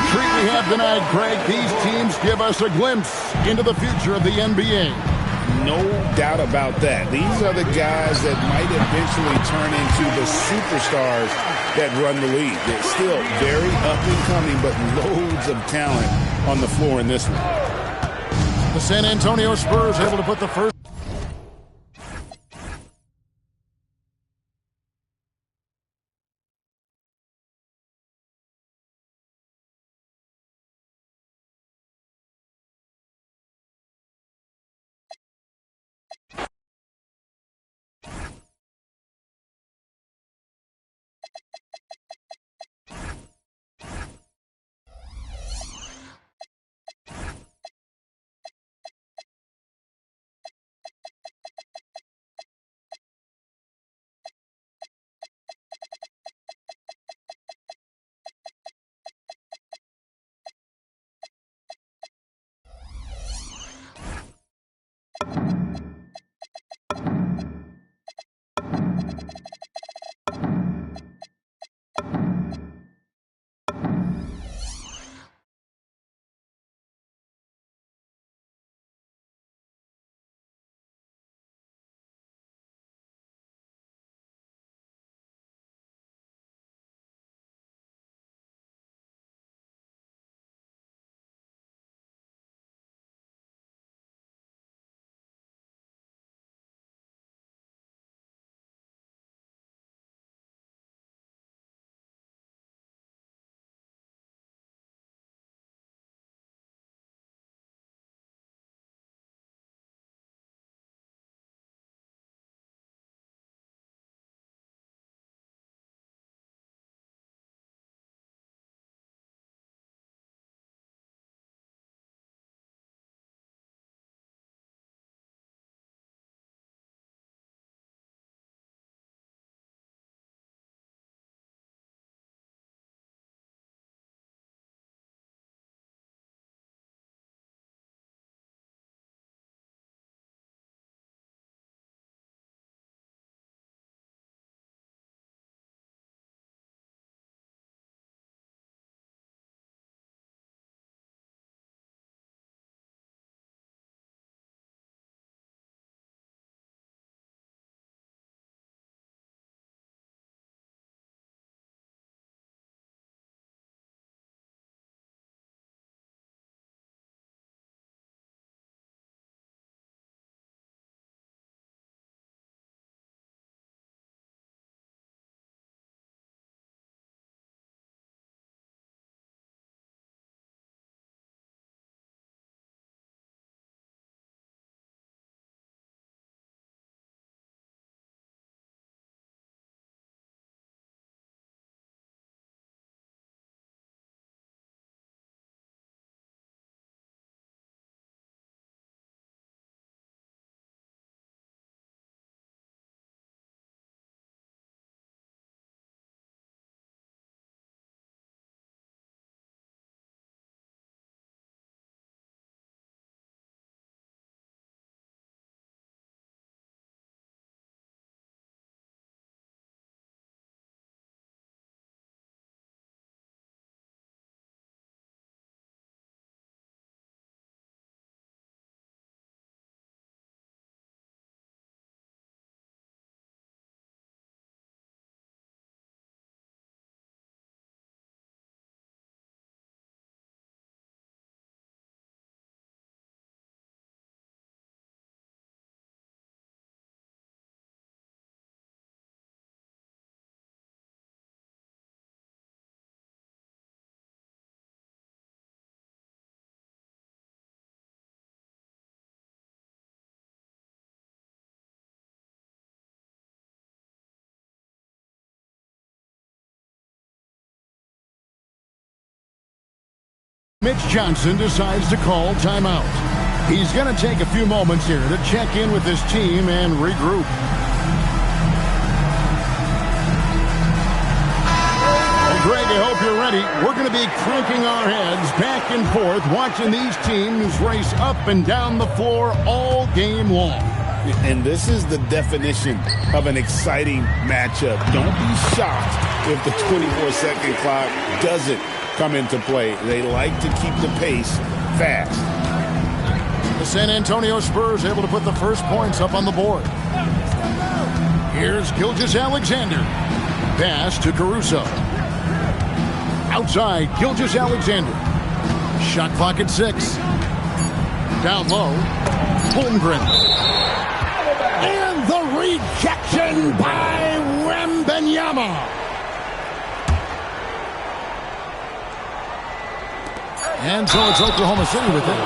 treat we have tonight, Greg. These teams give us a glimpse into the future of the NBA. No doubt about that. These are the guys that might eventually turn into the superstars that run the league. They're still very up and coming, but loads of talent on the floor in this one. The San Antonio Spurs able to put the first. Mitch Johnson decides to call timeout. He's going to take a few moments here to check in with his team and regroup. Well, Greg, I hope you're ready. We're going to be cranking our heads back and forth, watching these teams race up and down the floor all game long. And this is the definition of an exciting matchup. Don't be shocked if the 24-second clock doesn't come into play. They like to keep the pace fast. The San Antonio Spurs able to put the first points up on the board. Here's Gilgeous-Alexander. Pass to Caruso. Outside, Gilgeous-Alexander. Shot clock at 6. Down low, Holmgren. And the rejection by Wembanyama. And so it's Oklahoma City with it.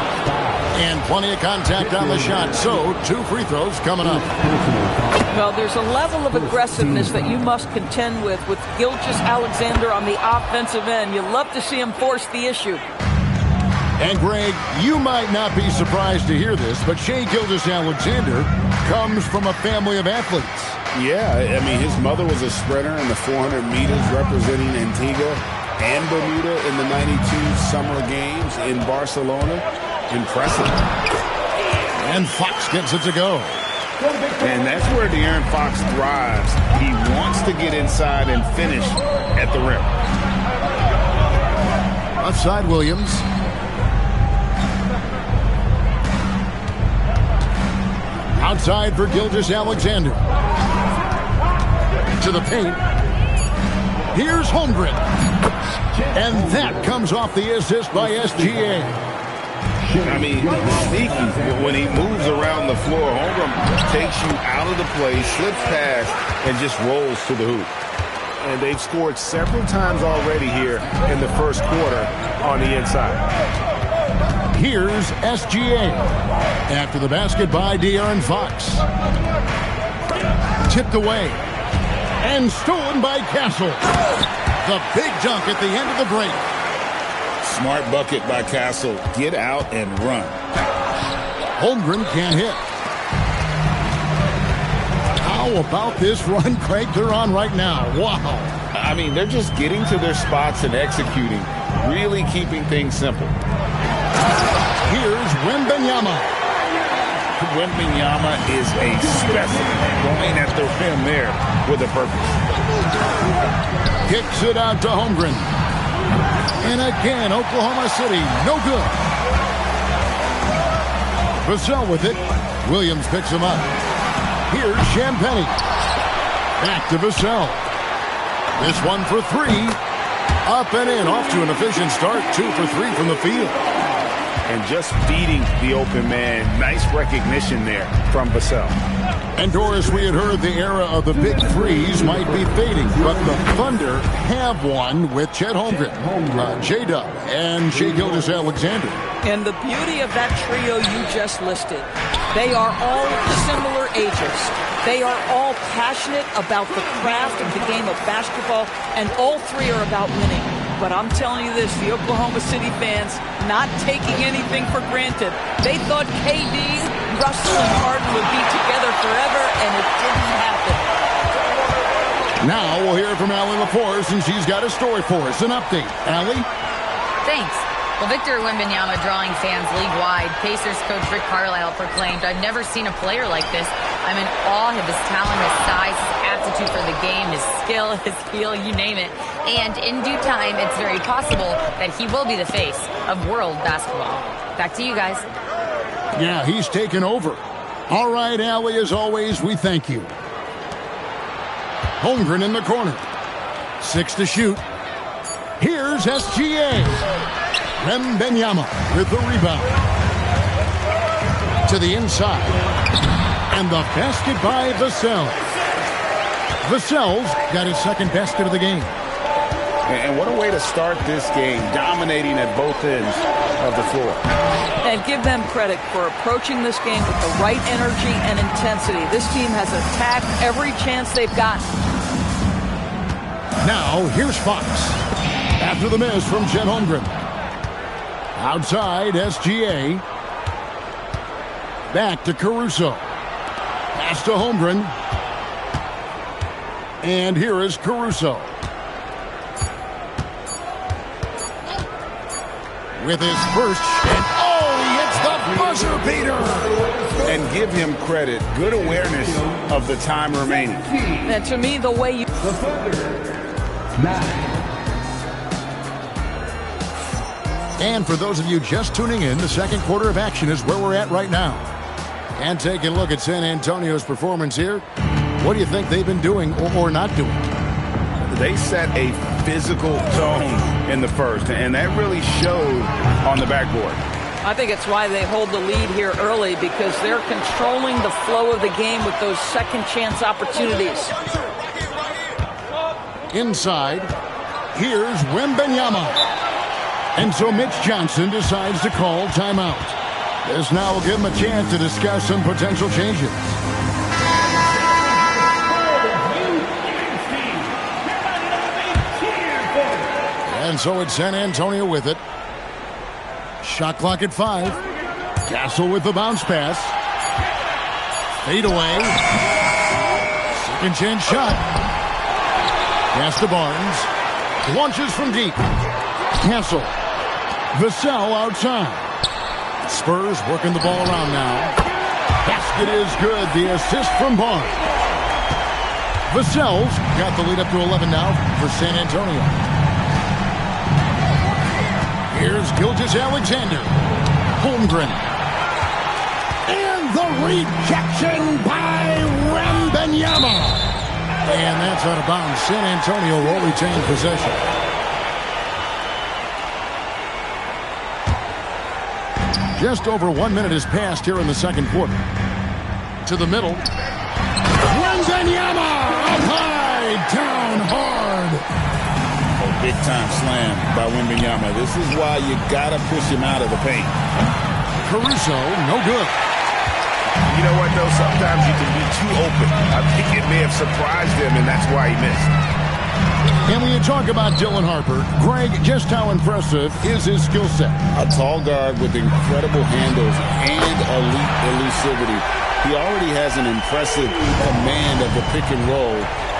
And plenty of contact on the shot. So 2 free throws coming up. Well, there's a level of aggressiveness that you must contend with Gilgeous-Alexander on the offensive end. You love to see him force the issue. And, Greg, you might not be surprised to hear this, but Shai Gilgeous-Alexander comes from a family of athletes. Yeah, I mean, his mother was a sprinter in the 400 meters representing Antigua and Bermuda in the 92 Summer Games in Barcelona. Impressive. And Fox gets it to go. And that's where De'Aaron Fox thrives. He wants to get inside and finish at the rim. Outside Williams. Outside for Gilgeous-Alexander. To the paint. Here's Holmgren. And that comes off the assist by SGA. I mean, sneaky. When he moves around the floor, Holmgren takes you out of the play, slips past, and just rolls to the hoop. And they've scored several times already here in the first quarter on the inside. Here's SGA. After the basket by De'Aaron Fox. Tipped away. And stolen by Castle. The big dunk at the end of the break. Smart bucket by Castle. Get out and run. Holmgren can't hit. How about this run, Craig, they're on right now? Wow. I mean, they're just getting to their spots and executing. Really keeping things simple. Here's Wembanyama. Wembanyama is a specimen. Going at the rim there with a purpose. Kicks it out to Holmgren. And again, Oklahoma City, no good. Vassell with it. Williams picks him up. Here's Champagnie. Back to Vassell. This one for 3. Up and in. Off to an efficient start. 2 for 3 from the field. And just beating the open man. Nice recognition there from Vassell. And Doris, we had heard the era of the big threes might be fading, but the Thunder have one with Chet Holmgren, J-Dub, and Shai Gilgeous-Alexander. And the beauty of that trio you just listed, they are all similar ages. They are all passionate about the craft of the game of basketball, and all 3 are about winning. But I'm telling you this, the Oklahoma City fans not taking anything for granted. They thought KD, Russell, and Harden would be together forever, and it didn't happen. Now we'll hear from Allie LaForce, and she's got a story for us. An update. Allie? Thanks. Well, Victor Wembanyama drawing fans league-wide. Pacers coach Rick Carlisle proclaimed, "I've never seen a player like this. I'm in awe of his talent, his size, his aptitude for the game, his skill, his feel, you name it. And in due time, it's very possible that he will be the face of world basketball." Back to you guys. Yeah, he's taken over. All right, Allie, as always, we thank you. Holmgren in the corner. 6 to shoot. Here's SGA. Wembanyama with the rebound. To the inside. And the basket by Vassell. Vassell's got his second basket of the game. And what a way to start this game, dominating at both ends of the floor. And give them credit for approaching this game with the right energy and intensity. This team has attacked every chance they've gotten. Now, here's Fox. After the miss from Chet Holmgren. Outside, SGA. Back to Caruso. Pass to Holmgren. And here is Caruso. With his first, and he hits the buzzer beater. And give him credit. Good awareness of the time remaining. And to me, the way you... And for those of you just tuning in, the second quarter of action is where we're at right now. And taking a look at San Antonio's performance here, what do you think they've been doing or not doing? They set a physical tone in the first, and that really showed on the backboard. I think it's why they hold the lead here early, because they're controlling the flow of the game with those second chance opportunities. Inside, here's Wembanyama. And so Mitch Johnson decides to call timeout. This now will give him a chance to discuss some potential changes. And so it's San Antonio with it. Shot clock at 5. Castle with the bounce pass. Fade away. Second chance shot. Pass to Barnes. Launches from deep. Castle. Vassell outside. Spurs working the ball around now. Basket is good. The assist from Barnes. Vassell's got the lead up to 11 now for San Antonio. Here's Gilgeous-Alexander. Holmgren. And the rejection by Wembanyama. And that's out of bounds. San Antonio will retain possession. Just over 1 minute has passed here in the second quarter. To the middle. Wembanyama up high, down hard. Big-time slam by Wembanyama. This is why you got to push him out of the paint. Caruso, no good. You know what, though? Sometimes you can be too open. I think it may have surprised him, and that's why he missed. And when you talk about Dylan Harper, Greg, just how impressive is his skill set? A tall guard with incredible handles and elite elusivity. He already has an impressive command of the pick and roll.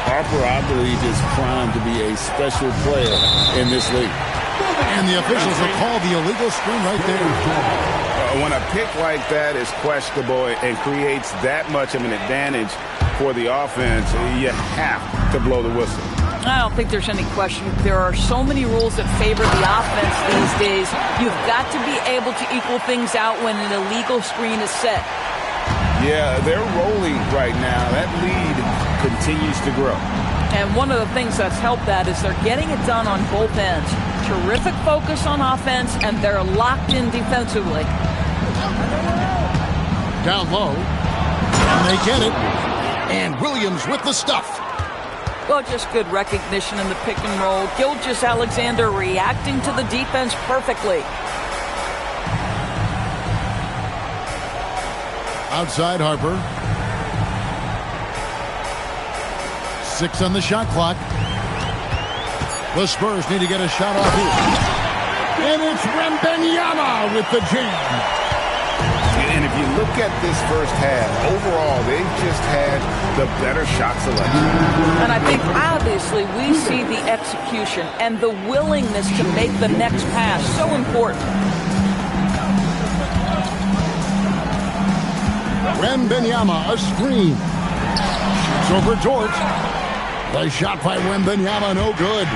Harper, I believe, is primed to be a special player in this league. And the officials will call the illegal screen right there. When a pick like that is questionable and creates that much of an advantage for the offense, you have to blow the whistle. I don't think there's any question. There are so many rules that favor the offense these days. You've got to be able to equal things out when an illegal screen is set. Yeah, they're rolling right now. That lead continues to grow. And one of the things that's helped that is they're getting it done on both ends. Terrific focus on offense, and they're locked in defensively. Down low. And they get it. And Williams with the stuff. Well, just good recognition in the pick and roll. Gilgeous-Alexander reacting to the defense perfectly. Outside Harper. 6 on the shot clock. The Spurs need to get a shot off here. And it's Wembanyama with the jam. And if you look at this first half, overall, they've just had the better shot selection. And I think, obviously, we see the execution and the willingness to make the next pass so important. Wembanyama, a screen. Shoots over Dort. The shot by Wembanyama, no good.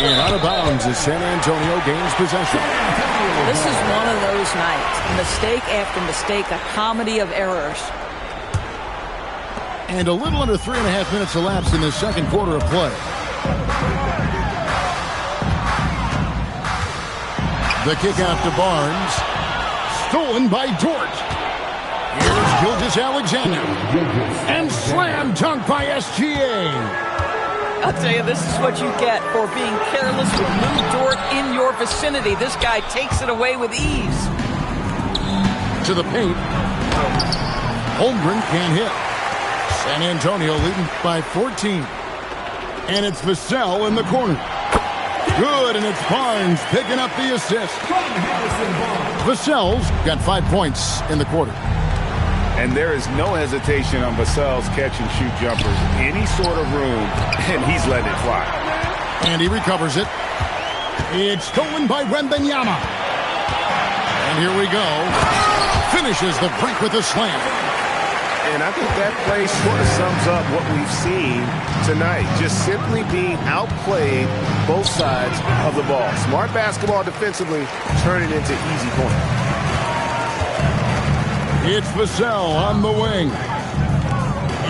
And out of bounds as San Antonio gains possession. This is one of those nights. Mistake after mistake, a comedy of errors. And a little under 3.5 minutes elapsed in the second quarter of play. The kick out to Barnes. Stolen by Dort. Here's Gilgeous-Alexander. And slam dunk by SGA. I'll tell you, this is what you get for being careless with Lou Dort in your vicinity. This guy takes it away with ease. To the paint. Holmgren can't hit. San Antonio leading by 14. And it's Vassell in the corner. Good, and it's Barnes picking up the assist. Vassell's got 5 points in the quarter. And there is no hesitation on Vassell's catch-and-shoot jumpers. Any sort of room, and he's letting it fly. And he recovers it. It's stolen by Wembanyama. And here we go. Finishes the break with a slam. And I think that play sort of sums up what we've seen tonight. Just simply being outplayed both sides of the ball. Smart basketball defensively, turn it into easy points. It's Vassell on the wing.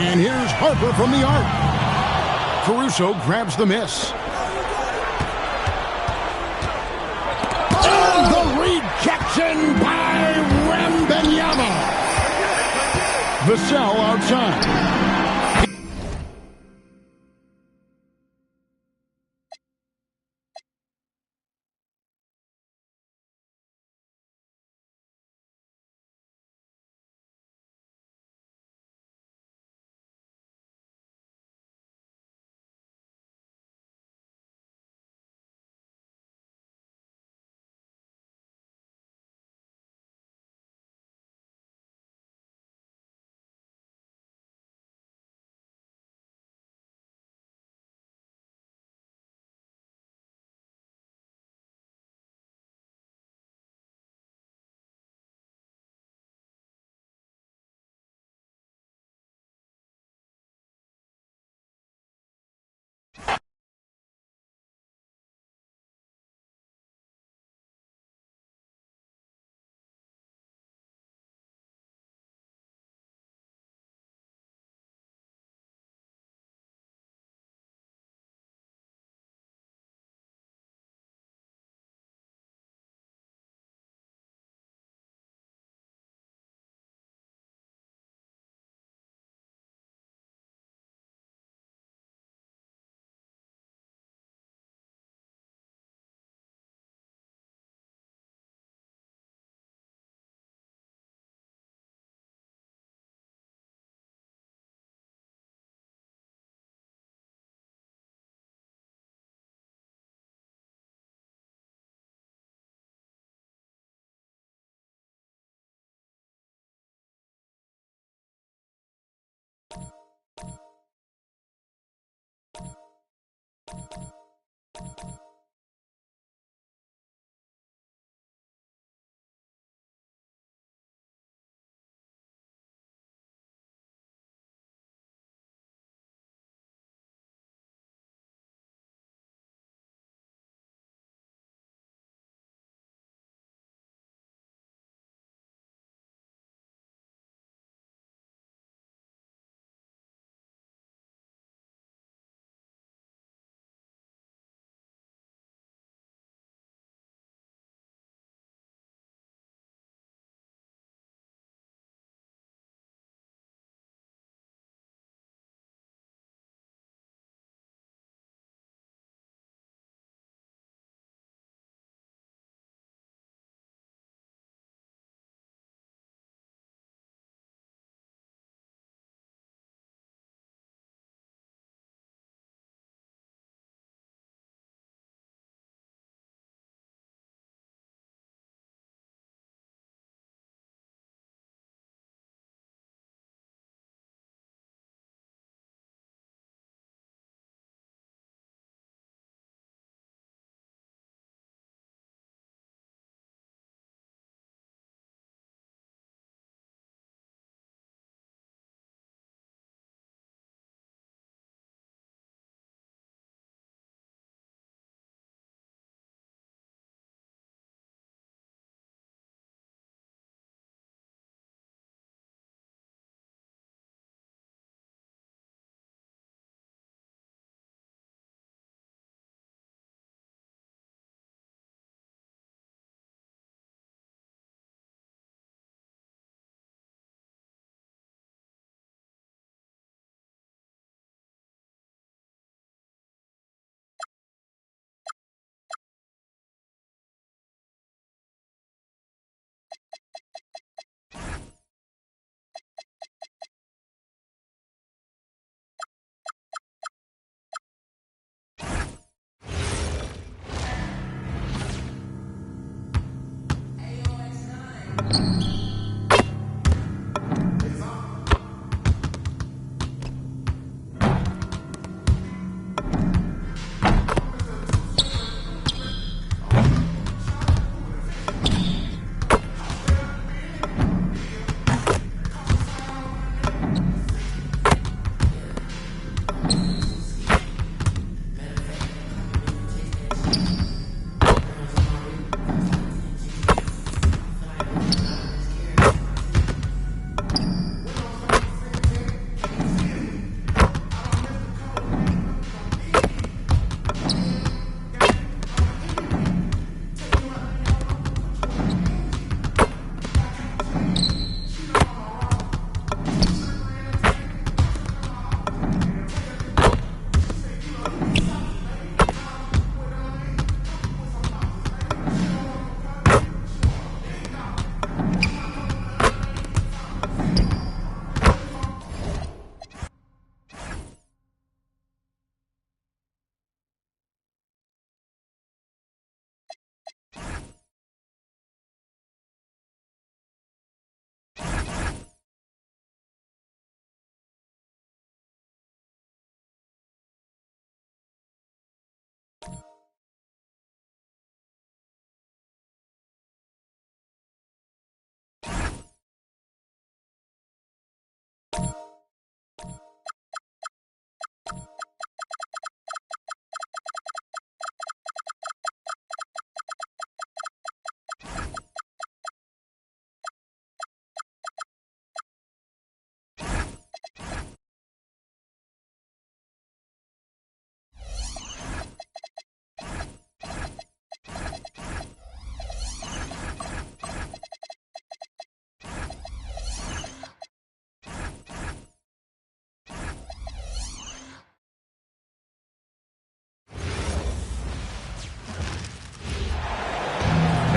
And here's Harper from the arc. Caruso grabs the miss. And the rejection by Wembanyama. Vassell outside.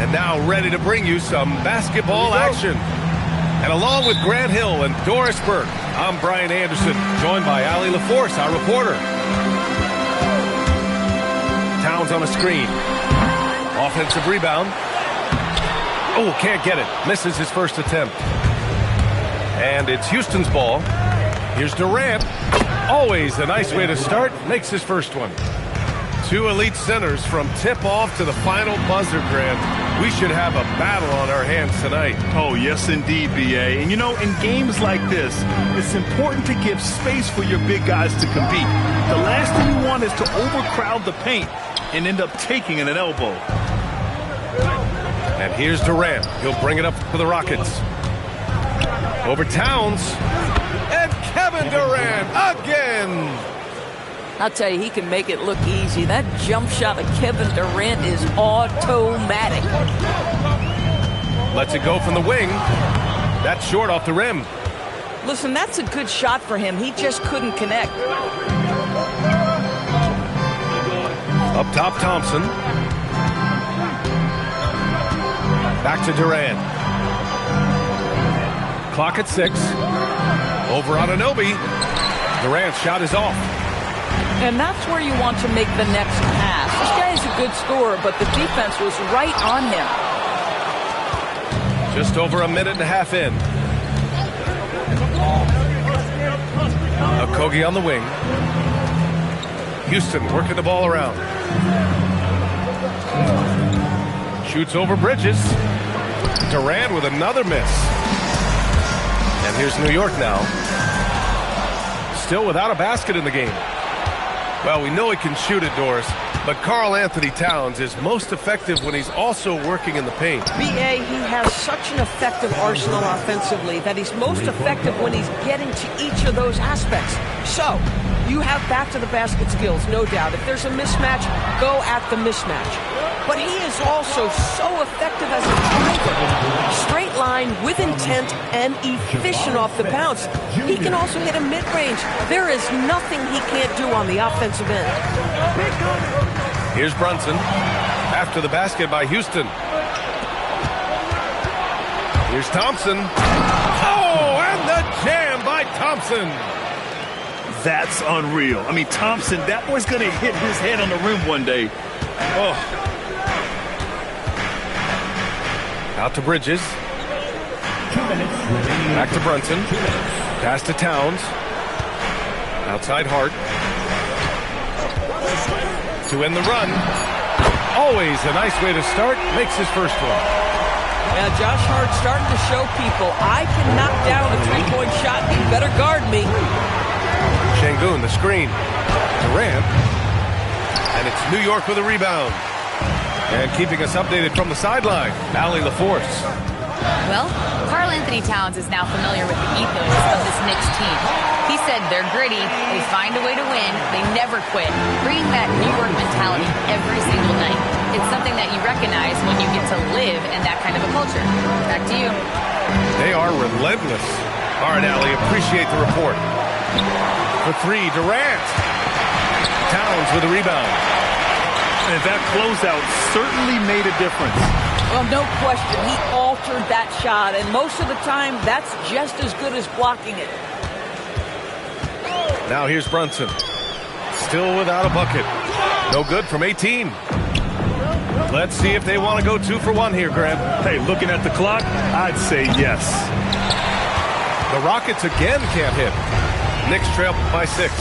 And now ready to bring you some basketball action. And along with Grant Hill and Doris Burke, I'm Brian Anderson, joined by Allie LaForce, our reporter. Towns on a screen. Offensive rebound. Oh, can't get it. Misses his first attempt. And it's Houston's ball. Here's Durant. Always a nice way to start. Makes his first one. Two elite centers from tip-off to the final buzzer, Grant. We should have a battle on our hands tonight. Oh, yes, indeed, B.A. And, you know, in games like this, it's important to give space for your big guys to compete. The last thing you want is to overcrowd the paint and end up taking an elbow. And here's Durant. He'll bring it up for the Rockets. Over Towns. And Kevin Durant again. I'll tell you, he can make it look easy. That jump shot of Kevin Durant is automatic. Lets it go from the wing. That's short off the rim. Listen, that's a good shot for him. He just couldn't connect. Up top, Thompson. Back to Durant. Clock at 6. Over Anunoby. Durant's shot is off. And that's where you want to make the next pass. This guy is a good scorer, but the defense was right on him. Just over a minute and a half in. Okogie on the wing. Houston working the ball around. Shoots over Bridges. Durant with another miss. And here's New York now. Still without a basket in the game. Well, we know he can shoot it, Doris, but Karl-Anthony Towns is most effective when he's also working in the paint. B.A., he has such an effective arsenal offensively that he's most effective when he's getting to each of those aspects. So, you have back-to-the-basket skills, no doubt. If there's a mismatch, go at the mismatch. But he is also so effective as a driver. Straight line, with intent, and efficient off the bounce. He can also hit a mid-range. There is nothing he can't do on the offensive end. Here's Brunson. After the basket by Houston. Here's Thompson. Oh, and the jam by Thompson. That's unreal. I mean, Thompson, that boy's going to hit his head on the rim one day. Oh. Out to Bridges. Back to Brunson. Pass to Towns. Outside Hart. To end the run. Always a nice way to start. Makes his first one. Now Josh Hart starting to show people, I can knock down a three-point shot. You better guard me. Şengün, the screen. Durant. And it's New York with a rebound. And keeping us updated from the sideline, Allie LaForce. Well, Karl-Anthony Towns is now familiar with the ethos of this Knicks team. He said they're gritty, they find a way to win, they never quit, bringing that New York mentality every single night. It's something that you recognize when you get to live in that kind of a culture. Back to you. They are relentless. All right, Allie, appreciate the report. For three, Durant. Towns with a rebound. And that closeout certainly made a difference. Well, no question. He altered that shot, and most of the time, that's just as good as blocking it. Now here's Brunson. Still without a bucket. No good from 18. Let's see if they want to go 2 for 1 here, Grant. Hey, looking at the clock, I'd say yes. The Rockets again can't hit. Knicks trail by 6.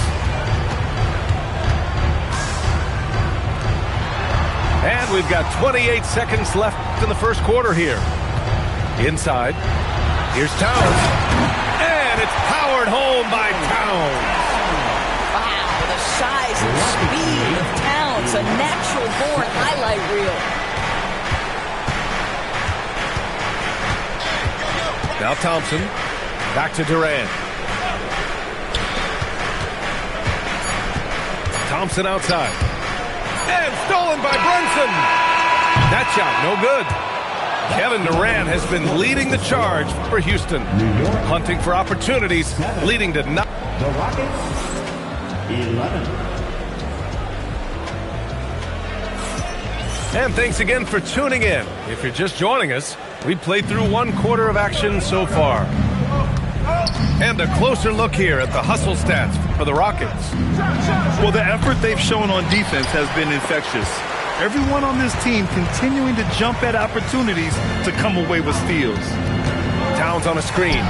And we've got 28 seconds left in the first quarter here. Inside. Here's Towns. And it's powered home by Towns. Wow, the size and speed of Towns. A natural-born highlight reel. Now Thompson. Back to Durant. Thompson outside. And stolen by Brunson. That shot, no good. Kevin Durant has been leading the charge for Houston. Hunting for opportunities, leading to the Rockets, 11. And thanks again for tuning in. If you're just joining us, we played through 1/4 of action so far. And a closer look here at the hustle stats for the Rockets. Well, the effort they've shown on defense has been infectious. Everyone on this team continuing to jump at opportunities to come away with steals. Towns on a screen.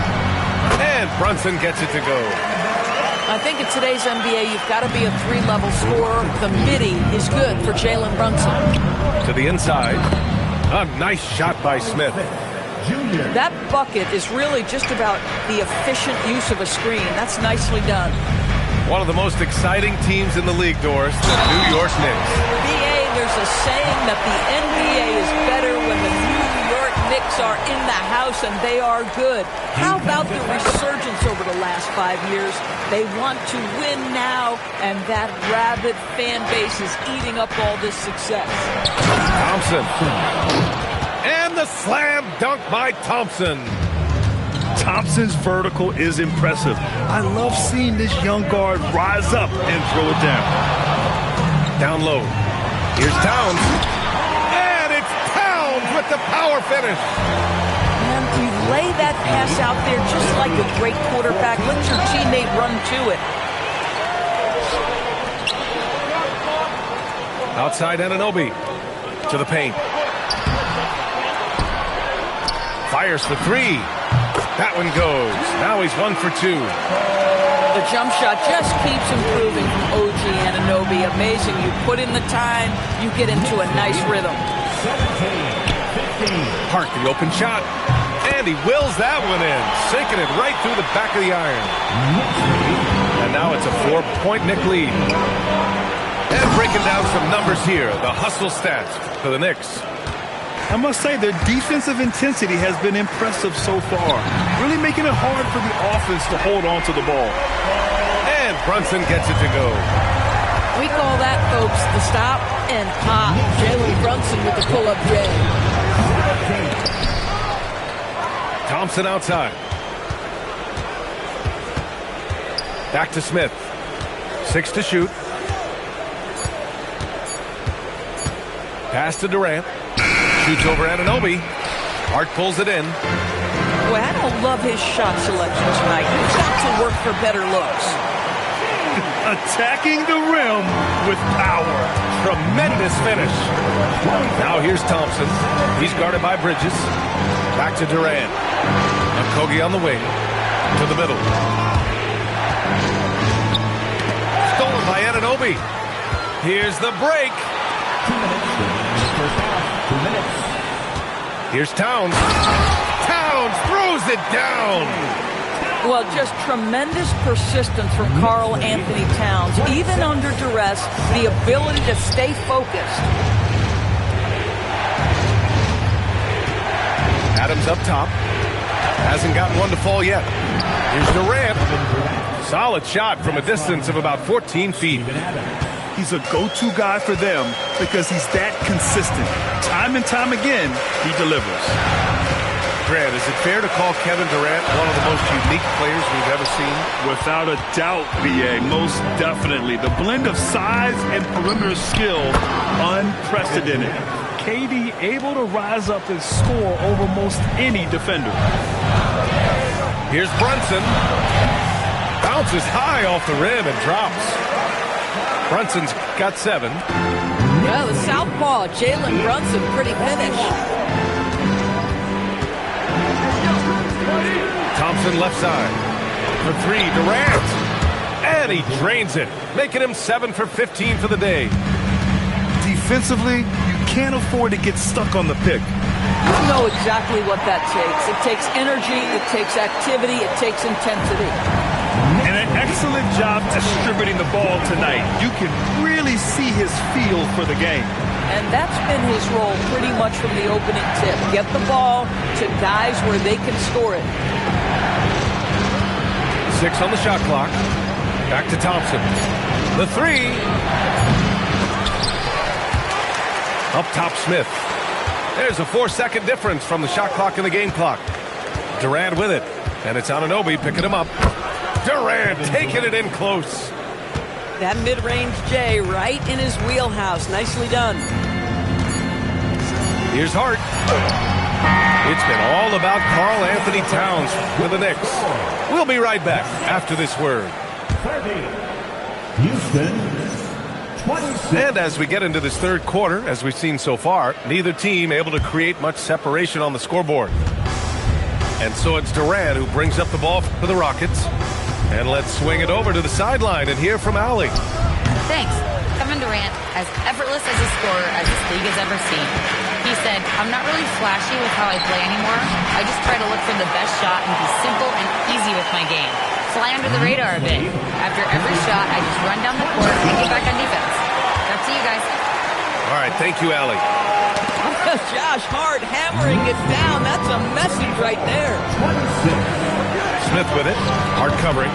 And Brunson gets it to go. I think in today's NBA, you've got to be a 3-level scorer. The midi is good for Jalen Brunson. To the inside. A nice shot by Smith. That bucket is really just about the efficient use of a screen. That's nicely done. One of the most exciting teams in the league, Doris, the New York Knicks. BA, there's a saying that the NBA is better when the New York Knicks are in the house, and they are good. How about the resurgence over the last 5 years? They want to win now, and that rabid fan base is eating up all this success. Thompson. And the slam dunk by Thompson. Thompson's vertical is impressive. I love seeing this young guard rise up and throw it down. Down low. Here's Towns. And it's Towns with the power finish. And you lay that pass out there just like a great quarterback. Let your teammate run to it. Outside Anunoby. To the paint. Fires for 3. That one goes. Now he's 1 for 2. The jump shot just keeps improving from OG Anunoby. Amazing. You put in the time, you get into a nice rhythm. Hart, the open shot. And he wills that one in, sinking it right through the back of the iron. And now it's a 4-point Knick lead. And breaking down some numbers here, the hustle stats for the Knicks. I must say their defensive intensity has been impressive so far, really making it hard for the offense to hold on to the ball. And Brunson gets it to go. We call that, folks, the stop and pop. Jalen Brunson with the pull-up J. Thompson outside. Back to Smith. 6 to shoot. Pass to Durant. Shoots over Anunoby. Hart pulls it in. Boy, I don't love his shot selection tonight. He's got to work for better looks. Attacking the rim with power. Tremendous finish. Now here's Thompson. He's guarded by Bridges. Back to Durant. Okogie on the wing. To the middle. Stolen by Anunoby. Here's the break. 2 minutes. First half. 2 minutes. Here's Towns. Towns throws it down. Well, just tremendous persistence from Karl Anthony Towns. Even under duress, the ability to stay focused. Adams up top. Hasn't gotten one to fall yet. Here's Durant. Solid shot from a distance of about 14 feet. He's a go-to guy for them because he's that consistent. Time and time again, he delivers. Grant, is it fair to call Kevin Durant one of the most unique players we've ever seen? Without a doubt, B.A., most definitely. The blend of size and perimeter skill, unprecedented. KD able to rise up and score over most any defender. Here's Brunson. Bounces high off the rim and drops. Brunson's got 7. Yeah, the southpaw, Jalen Brunson, pretty finish. Thompson left side. For 3, Durant. And he drains it, making him 7 for 15 for the day. Defensively, you can't afford to get stuck on the pick. You know exactly what that takes. It takes energy, it takes activity, it takes intensity. And an excellent job distributing the ball tonight. You can really see his feel for the game. And that's been his role pretty much from the opening tip. Get the ball to guys where they can score it. 6 on the shot clock. Back to Thompson. The 3. Up top, Smith. There's a 4-second difference from the shot clock and the game clock. Durant with it. And it's Anunoby picking him up. Durant taking it in close. That mid-range J right in his wheelhouse. Nicely done. Here's Hart. It's been all about Karl Anthony Towns for the Knicks. We'll be right back after this word. 30. Houston, 26. And as we get into this third quarter, as we've seen so far, neither team able to create much separation on the scoreboard. And so it's Durant who brings up the ball for the Rockets. And let's swing it over to the sideline and hear from Allie. Thanks. Kevin Durant, as effortless as a scorer as this league has ever seen. He said, I'm not really flashy with how I play anymore. I just try to look for the best shot and be simple and easy with my game. Fly under the radar a bit. After every shot, I just run down the court and get back on defense. Back to you guys. All right, thank you, Allie. Josh Hart hammering it down. That's a message right there. 26. Smith with it. Hart covering.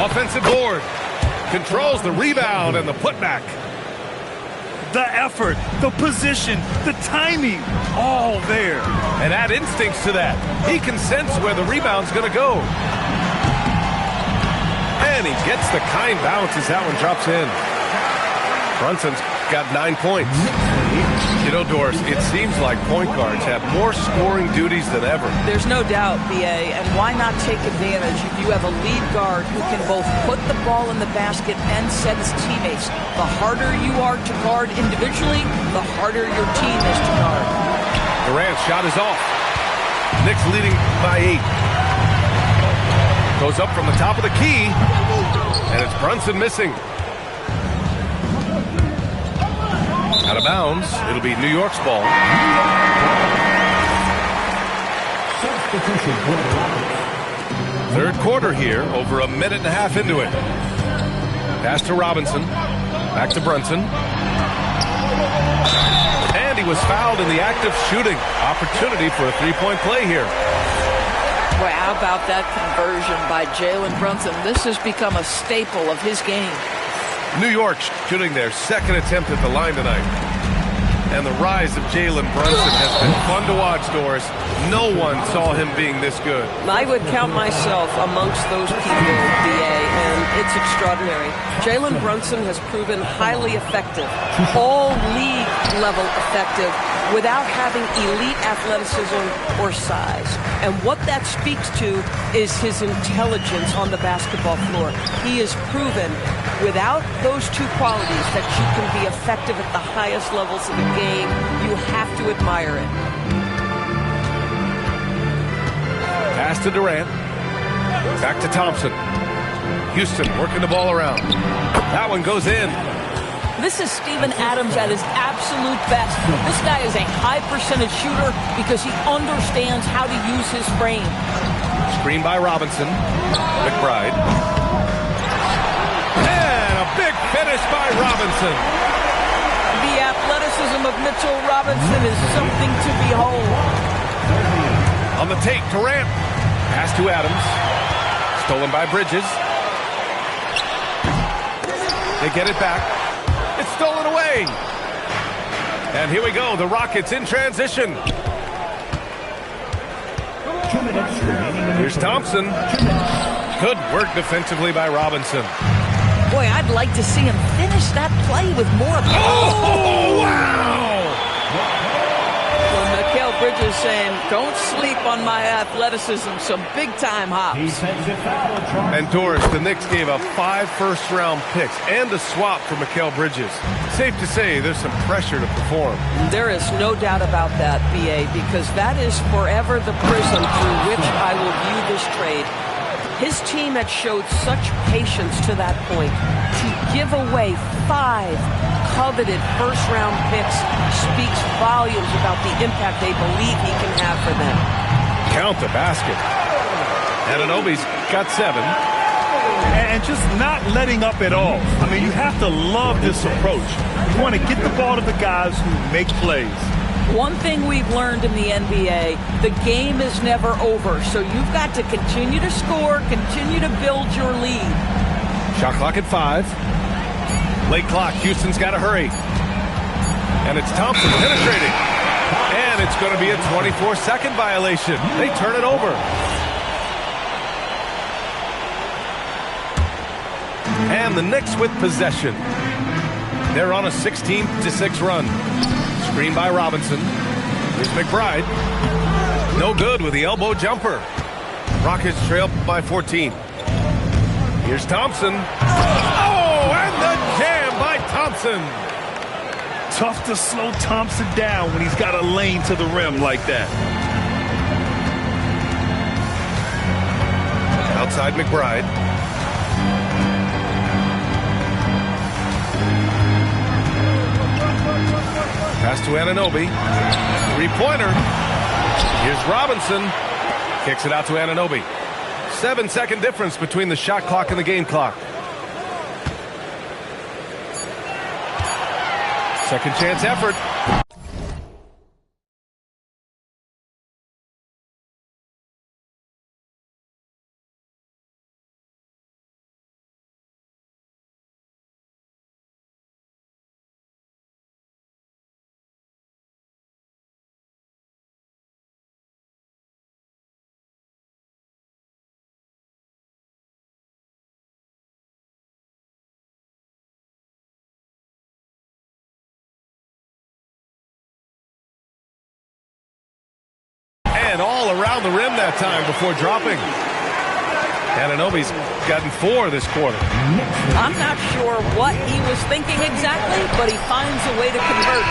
Offensive board. Controls the rebound and the putback. The effort, the position, the timing, all there. And add instincts to that. He can sense where the rebound's going to go. And he gets the kind bounce as that one drops in. Brunson's got 9 points. You know, Doris, it seems like point guards have more scoring duties than ever. There's no doubt, B.A., and why not take advantage if you have a lead guard who can both put the ball in the basket and set his teammates. The harder you are to guard individually, the harder your team is to guard. Durant's shot is off. Knicks leading by 8. Goes up from the top of the key, and it's Brunson missing. Out of bounds. It'll be New York's ball. Third quarter here, over a minute and a half into it. Pass to Robinson. Back to Brunson. And he was fouled in the act of shooting. Opportunity for a three-point play here. Boy, how about that conversion by Jalen Brunson? This has become a staple of his game. New York shooting their second attempt at the line tonight. And the rise of Jalen Brunson has been fun to watch, Doris. No one saw him being this good. I would count myself amongst those people, B.A., and it's extraordinary. Jalen Brunson has proven highly effective, all league level effective, without having elite athleticism or size. And what that speaks to is his intelligence on the basketball floor. He has proven without those two qualities that you can be effective at the highest levels of the game. You have to admire it. Pass to Durant. Back to Thompson. Houston working the ball around. That one goes in. This is Steven Adams at his absolute best. This guy is a high percentage shooter because he understands how to use his frame. Screen by Robinson. McBride. And a big finish by Robinson. The athleticism of Mitchell Robinson is something to behold. On the take, Durant. Pass to Adams. Stolen by Bridges. They get it back. It's stolen away. And here we go. The Rockets in transition. 2 minutes remaining. Here's Thompson. Good work defensively by Robinson. Boy, I'd like to see him finish that play with more. Oh, wow! Well, Mikal Bridges saying, don't sleep on my athleticism. Some big-time hops. Defensive foul charge. And Doris, the Knicks gave up 5 first-round picks and a swap for Mikal Bridges. Safe to say there's some pressure to perform. There is no doubt about that, B.A., because that is forever the prism through which I will view this trade. His team had showed such patience to that point. To give away 5 coveted first-round picks speaks volumes about the impact they believe he can have for them. Count the basket. Anunoby's got 7. And just not letting up at all. I mean, you have to love this approach. You want to get the ball to the guys who make plays. One thing we've learned in the NBA, the game is never over. So you've got to continue to score, continue to build your lead. Shot clock at 5. Late clock. Houston's got to hurry. And it's Thompson penetrating. And it's going to be a 24-second violation. They turn it over. And the Knicks with possession. They're on a 16-6 run. Screen by Robinson. Here's McBride. No good with the elbow jumper. Rockets trail by 14. Here's Thompson. Oh, and the jam by Thompson. Tough to slow Thompson down when he's got a lane to the rim like that. Outside McBride. Pass to Anunoby. Three-pointer. Here's Robinson. Kicks it out to Anunoby. 7-second difference between the shot clock and the game clock. Second chance effort. And all around the rim that time before dropping. Anunoby's gotten 4 this quarter. I'm not sure what he was thinking exactly, but he finds a way to convert.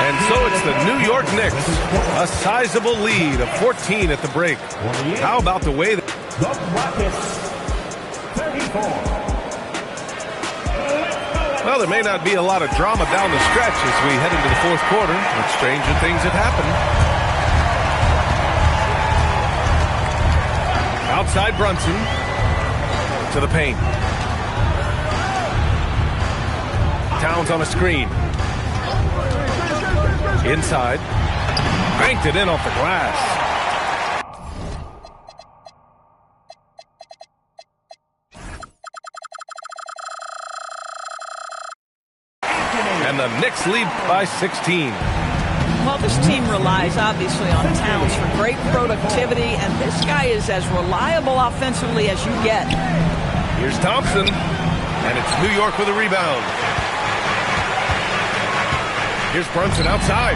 And so it's the New York Knicks. A sizable lead of 14 at the break. How about the way that... The Rockets, 34. Well, there may not be a lot of drama down the stretch as we head into the fourth quarter, but stranger things have happened. Outside Brunson to the paint. Towns on a screen. Inside. Banked it in off the glass. And the Knicks lead by 16. Well, this team relies, obviously, on Towns for great productivity, and this guy is as reliable offensively as you get. Here's Thompson, and it's New York with a rebound. Here's Brunson outside,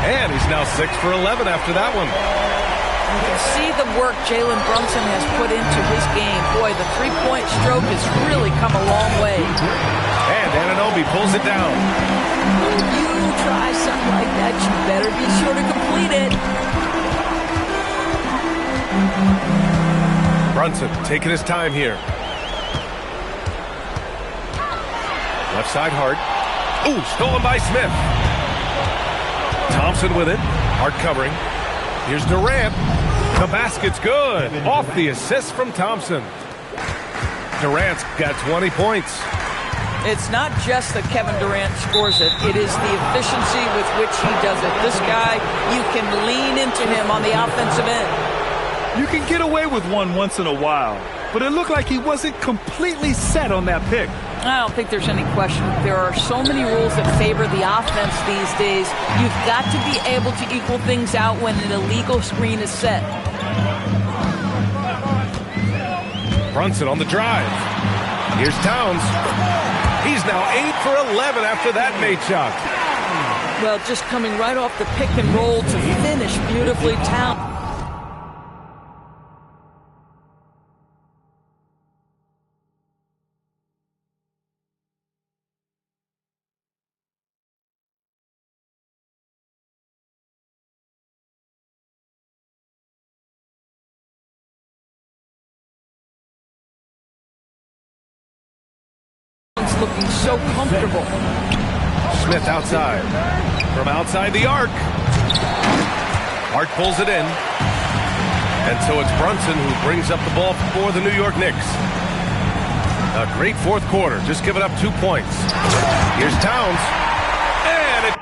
and he's now 6 for 11 after that one. You can see the work Jalen Brunson has put into his game. Boy, the three-point stroke has really come a long way. And Anunoby pulls it down. When you try something like that, you better be sure to complete it. Brunson taking his time here. Left side Hart. Ooh, stolen by Smith. Thompson with it. Hart covering. Here's Durant. The basket's good. Off the assist from Thompson. Durant's got 20 points. It's not just that Kevin Durant scores it. It is the efficiency with which he does it. This guy, you can lean into him on the offensive end. You can get away with one once in a while, but it looked like he wasn't completely set on that pick. I don't think there's any question. There are so many rules that favor the offense these days. You've got to be able to equal things out when an illegal screen is set. Brunson on the drive. Here's Towns. He's now 8 for 11 after that made shot. Well, just coming right off the pick and roll to finish beautifully. Towns. Looking so comfortable. Smith outside. From outside the arc. Hart pulls it in. And so it's Brunson who brings up the ball for the New York Knicks. A great fourth quarter. Just giving up 2 points. Here's Towns. And it...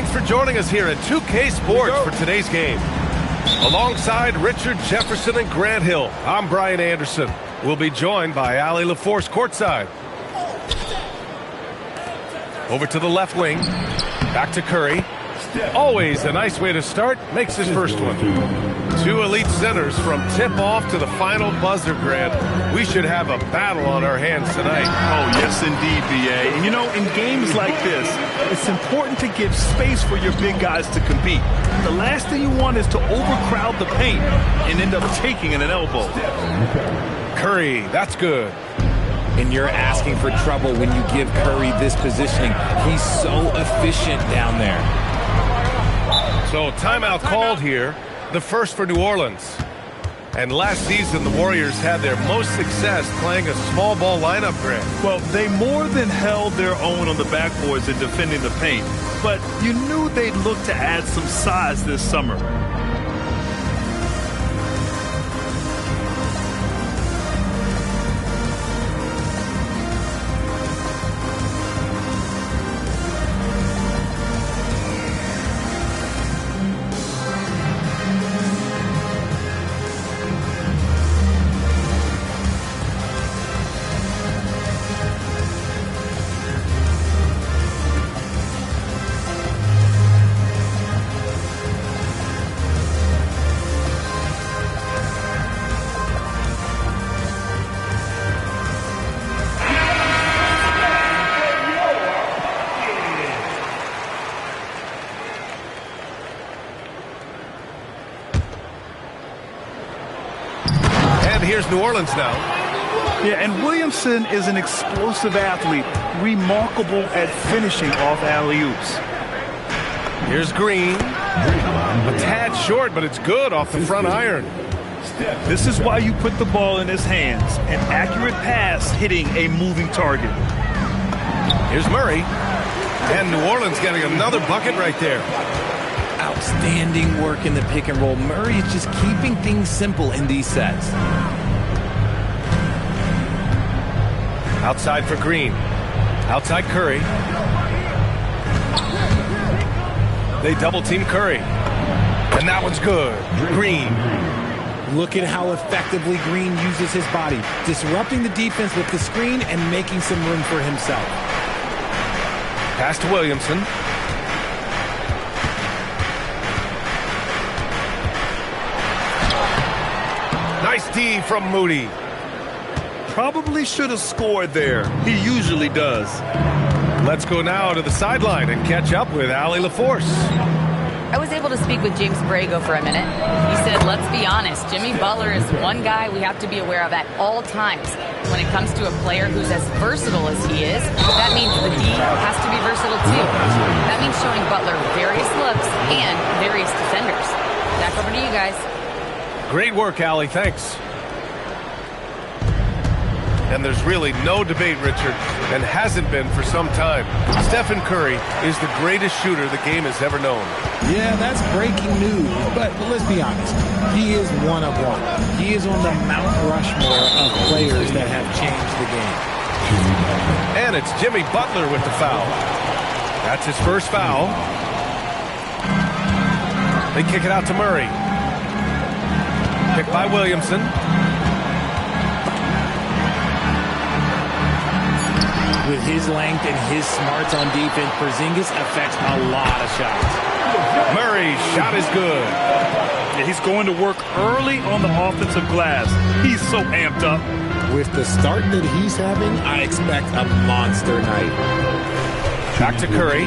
Thanks for joining us here at 2K Sports for today's game. Alongside Richard Jefferson and Grant Hill, I'm Brian Anderson. We'll be joined by Ali LaForce courtside. Over to the left wing. Back to Curry. Always a nice way to start. Makes his first one. Two elite centers from tip-off to the final buzzer, Grant. We should have a battle on our hands tonight. Oh, yes, indeed, B.A. And, you know, in games like this, it's important to give space for your big guys to compete. The last thing you want is to overcrowd the paint and end up taking an elbow. Curry, that's good. And you're asking for trouble when you give Curry this positioning. He's so efficient down there. So timeout called here, the first for New Orleans. And last season, the Warriors had their most success playing a small ball lineup, Grant. Well, they more than held their own on the backboards in defending the paint. But you knew they'd look to add some size this summer. Here's New Orleans now. Yeah, and Williamson is an explosive athlete, remarkable at finishing off alley-oops. Here's Green. A tad short, but it's good off the front iron. This is why you put the ball in his hands. An accurate pass hitting a moving target. Here's Murray. And New Orleans getting another bucket right there. Outstanding work in the pick and roll. Murray is just keeping things simple in these sets. Outside for Green. Outside Curry. They double team Curry. And that one's good. Green. Look at how effectively Green uses his body, disrupting the defense with the screen and making some room for himself. Pass to Williamson. Nice D from Moody. Probably should have scored there. He usually does. Let's go now to the sideline and catch up with Ali LaForce. I was able to speak with James Borrego for a minute. He said, let's be honest, Jimmy Butler is one guy we have to be aware of at all times. When it comes to a player who's as versatile as he is, that means the D has to be versatile too. That means showing Butler various looks and various defenders. Back over to you guys. Great work, Ali. Thanks. And there's really no debate, Richard, and hasn't been for some time. Stephen Curry is the greatest shooter the game has ever known. Yeah, that's breaking news, but let's be honest. He is one of one. He is on the Mount Rushmore of players that have changed the game. And it's Jimmy Butler with the foul. That's his first foul. They kick it out to Murray. Picked by Williamson. With his length and his smarts on defense, Porzingis affects a lot of shots. Murray's shot is good. Yeah, he's going to work early on the offensive glass. He's so amped up. With the start that he's having, I expect a monster night. Back to Curry.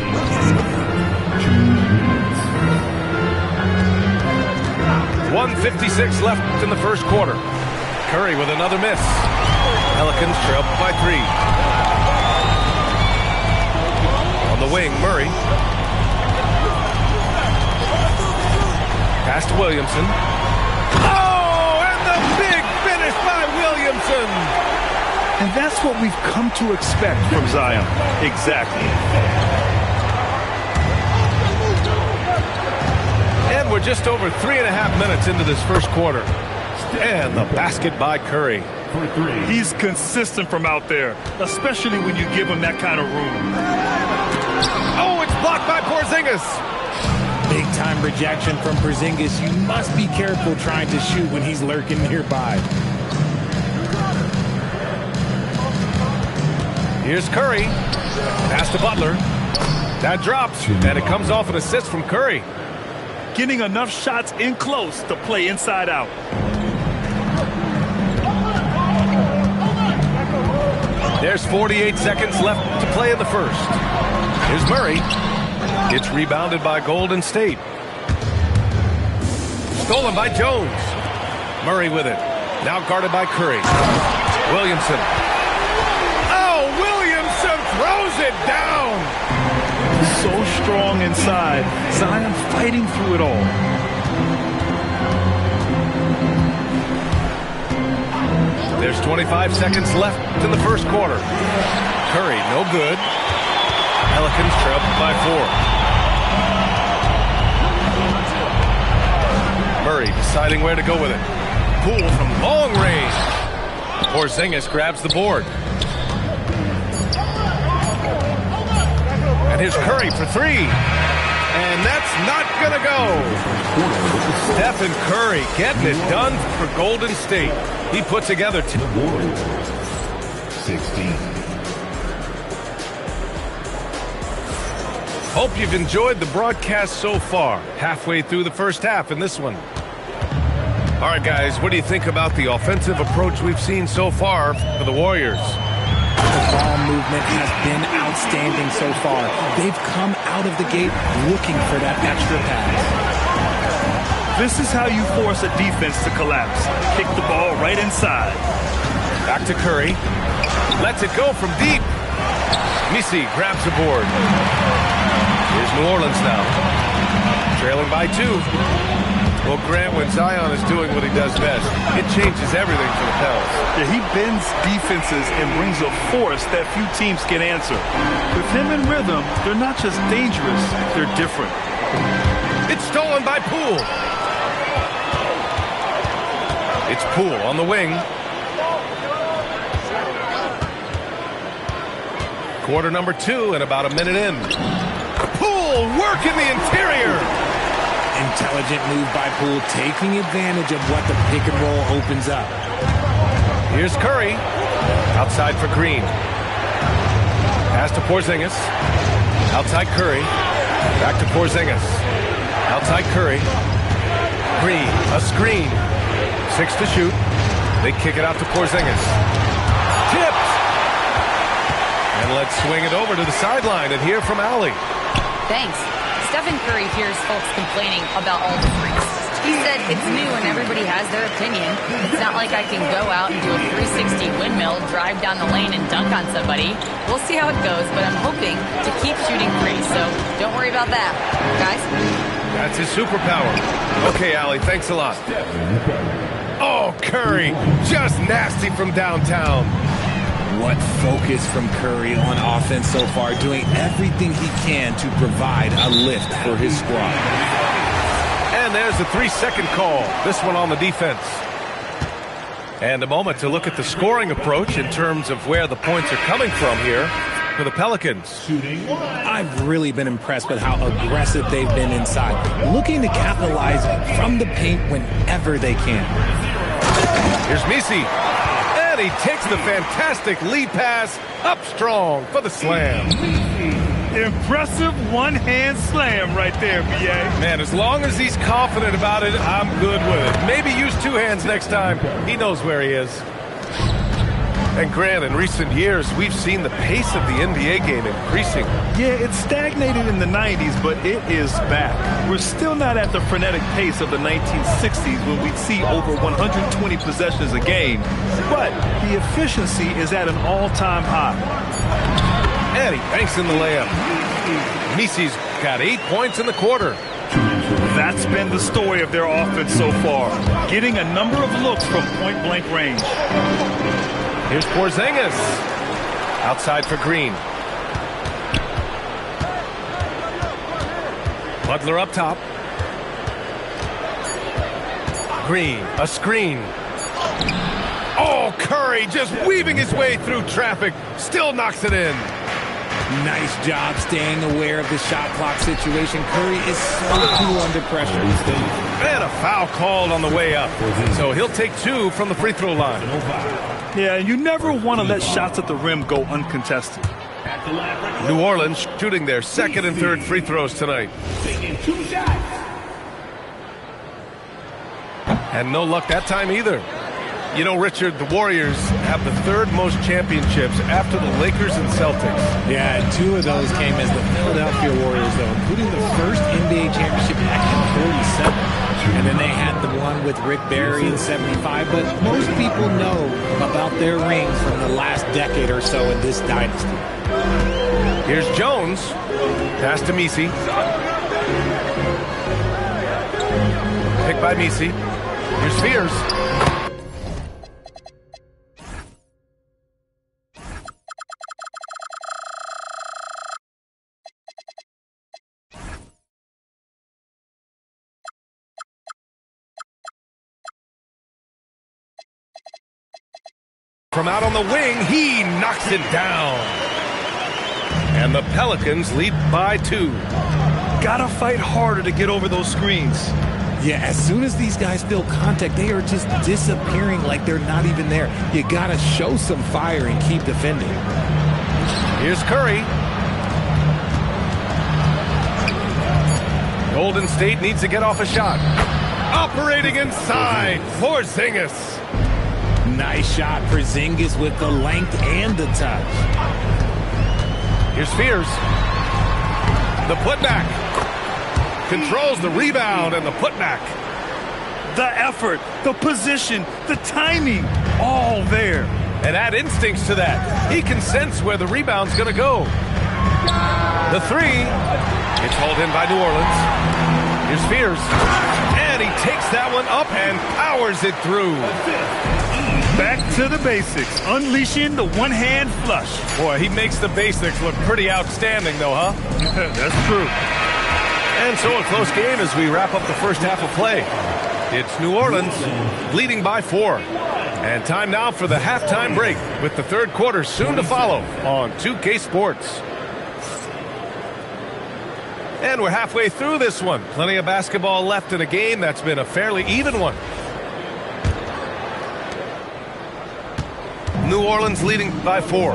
1:56 left in the first quarter. Curry with another miss. Pelicans trail by 3. On the wing, Murray. Pass to Williamson. Oh, and the big finish by Williamson. And that's what we've come to expect from Zion. Exactly. And we're just over 3.5 minutes into this first quarter. And the basket by Curry. He's consistent from out there, especially when you give him that kind of room. Oh, it's blocked by Porzingis. Big-time rejection from Porzingis. You must be careful trying to shoot when he's lurking nearby. Here's Curry. Pass to Butler. That drops, and it comes off an assist from Curry. Getting enough shots in close to play inside out. There's 48 seconds left to play in the first. Here's Murray. It's rebounded by Golden State. Stolen by Jones. Murray with it. Now guarded by Curry. Williamson. Oh, Williamson throws it down. So strong inside. Zion fighting through it all. There's 25 seconds left in the first quarter. Curry, no good. Pelicans trailed by 4. Murray deciding where to go with it. Poole from long range. Porzingis grabs the board. And here's Curry for 3. And that's not going to go. Stephen Curry getting it done for Golden State. He put together 2. 16. Hope you've enjoyed the broadcast so far. Halfway through the first half in this one. All right, guys, what do you think about the offensive approach we've seen so far for the Warriors? The ball movement has been outstanding so far. They've come out of the gate looking for that extra pass. This is how you force a defense to collapse. Kick the ball right inside. Back to Curry. Lets it go from deep. Misi grabs the board. Here's New Orleans now. Trailing by 2. Well, Grant, when Zion is doing what he does best, it changes everything for the Pels. Yeah, he bends defenses and brings a force that few teams can answer. With him in rhythm, they're not just dangerous, they're different. It's stolen by Poole. It's Poole on the wing. Quarter number 2 and about a minute in. Poole working the interior. Intelligent move by Poole, taking advantage of what the pick and roll opens up. Here's Curry. Outside for Green. Pass to Porzingis. Outside Curry. Back to Porzingis. Outside Curry. Green, a screen. 6 to shoot. They kick it out to Porzingis. Tipped. And let's swing it over to the sideline and hear from Allie. Thanks. Stephen Curry hears folks complaining about all the threes. He said it's new and everybody has their opinion. It's not like I can go out and do a 360 windmill, drive down the lane and dunk on somebody. We'll see how it goes, but I'm hoping to keep shooting threes, so don't worry about that. Guys? That's his superpower. Okay, Allie, thanks a lot. Oh, Curry, just nasty from downtown. What focus from Curry on offense so far, doing everything he can to provide a lift for his squad. And there's the 3-second call, this one on the defense. And a moment to look at the scoring approach in terms of where the points are coming from here for the Pelicans. I've really been impressed with how aggressive they've been inside, looking to capitalize from the paint whenever they can. Here's Misi. And he takes the fantastic lead pass up strong for the slam. Impressive one-hand slam right there, B.A. Man, as long as he's confident about it, I'm good with it. Maybe use 2 hands next time. He knows where he is. And Grant, in recent years, we've seen the pace of the NBA game increasing. Yeah, it stagnated in the 90s, but it is back. We're still not at the frenetic pace of the 1960s when we'd see over 120 possessions a game, but the efficiency is at an all-time high. And he banks in the layup. Misi's got 8 points in the quarter. That's been the story of their offense so far, getting a number of looks from point-blank range. Here's Porzingis. Outside for Green. Butler up top. Green, a screen. Oh, Curry just weaving his way through traffic. Still knocks it in. Nice job staying aware of the shot clock situation. Curry is so cool under pressure. And a foul called on the way up. So he'll take 2 from the free throw line. Yeah, you never want to let shots at the rim go uncontested. New Orleans shooting their second and third free throws tonight. And no luck that time either. You know, Richard, the Warriors have the 3rd most championships after the Lakers and Celtics. Yeah, and 2 of those came as the Philadelphia Warriors, though, including the first NBA championship back in 47. And then they had the one with Rick Barry in 75. But most people know about their rings from the last decade or so in this dynasty. Here's Jones. Pass to Misi. Picked by Misi. Here's Spears. From out on the wing, he knocks it down. And the Pelicans lead by 2. Gotta fight harder to get over those screens. Yeah, as soon as these guys feel contact, they are just disappearing like they're not even there. You gotta show some fire and keep defending. Here's Curry. Golden State needs to get off a shot. Operating inside, Porzingis. Nice shot for Porzingis with the length and the touch. Here's Spears. The putback. Controls the rebound and the putback. The effort, the position, the timing, all there. And add instincts to that. He can sense where the rebound's going to go. The 3. It's hauled in by New Orleans. Here's Spears. And he takes that one up and powers it through. Back to the basics, unleashing the one-hand flush. Boy, he makes the basics look pretty outstanding, though, huh? That's true. And so a close game as we wrap up the first half of play. It's New Orleans leading by 4. And time now for the halftime break with the third quarter soon to follow on 2K Sports. And we're halfway through this one. Plenty of basketball left in a game that's been a fairly even one. New Orleans leading by 4.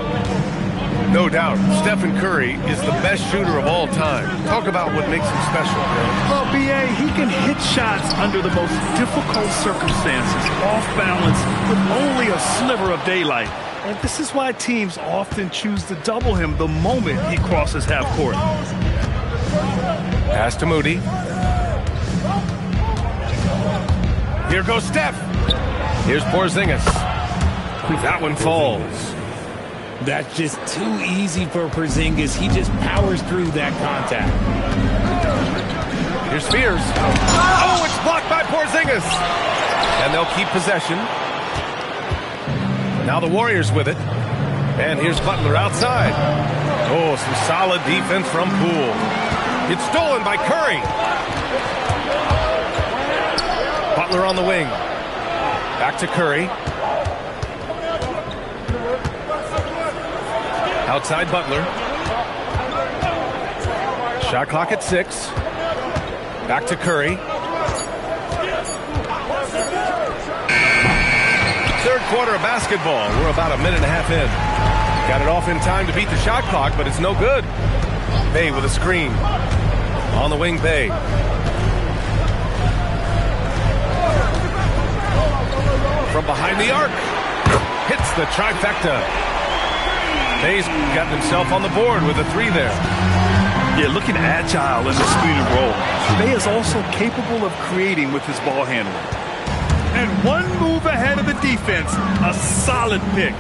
No doubt, Stephen Curry is the best shooter of all time. Talk about what makes him special. Well, B.A., he can hit shots under the most difficult circumstances, off balance, with only a sliver of daylight. And this is why teams often choose to double him the moment he crosses half court. Pass to Moody. Here goes Steph. Here's Porzingis. That one falls. That's just too easy for Porzingis. He just powers through that contact. Here's Spears. Oh, it's blocked by Porzingis. And they'll keep possession. Now the Warriors with it. And here's Butler outside. Oh, some solid defense from Poole. It's stolen by Curry. Butler on the wing. Back to Curry. Outside Butler. Shot clock at 6. Back to Curry. Third quarter of basketball. We're about a minute and a half in. Got it off in time to beat the shot clock, but it's no good. Bay with a screen. On the wing, Bay. From behind the arc. Hits the trifecta. Bay's gotten himself on the board with a 3 there. Yeah, looking agile in the screen and roll. Bay is also capable of creating with his ball handling. And one move ahead of the defense. A solid pick.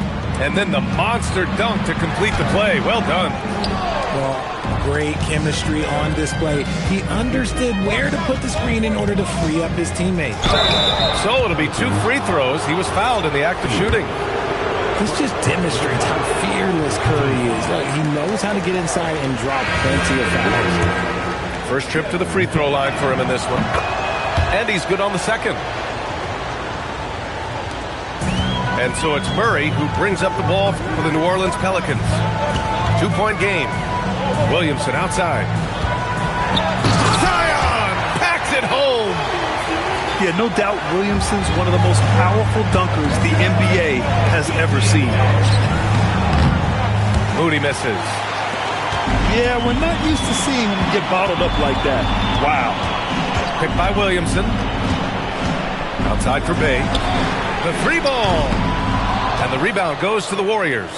And then the monster dunk to complete the play. Well done. Well, great chemistry on display. He understood where to put the screen in order to free up his teammates. So it'll be 2 free throws. He was fouled in the act of shooting. This just demonstrates how fearless Curry is. Like, he knows how to get inside and drop plenty of fouls. First trip to the free throw line for him in this one. And he's good on the second. And so it's Murray who brings up the ball for the New Orleans Pelicans. 2-point game. Williamson outside. Zion packs it home. Yeah, no doubt Williamson's one of the most powerful dunkers the NBA has ever seen. Moody misses. Yeah, we're not used to seeing him get bottled up like that. Wow. Picked by Williamson. Outside for Bay. The 3-ball. And the rebound goes to the Warriors.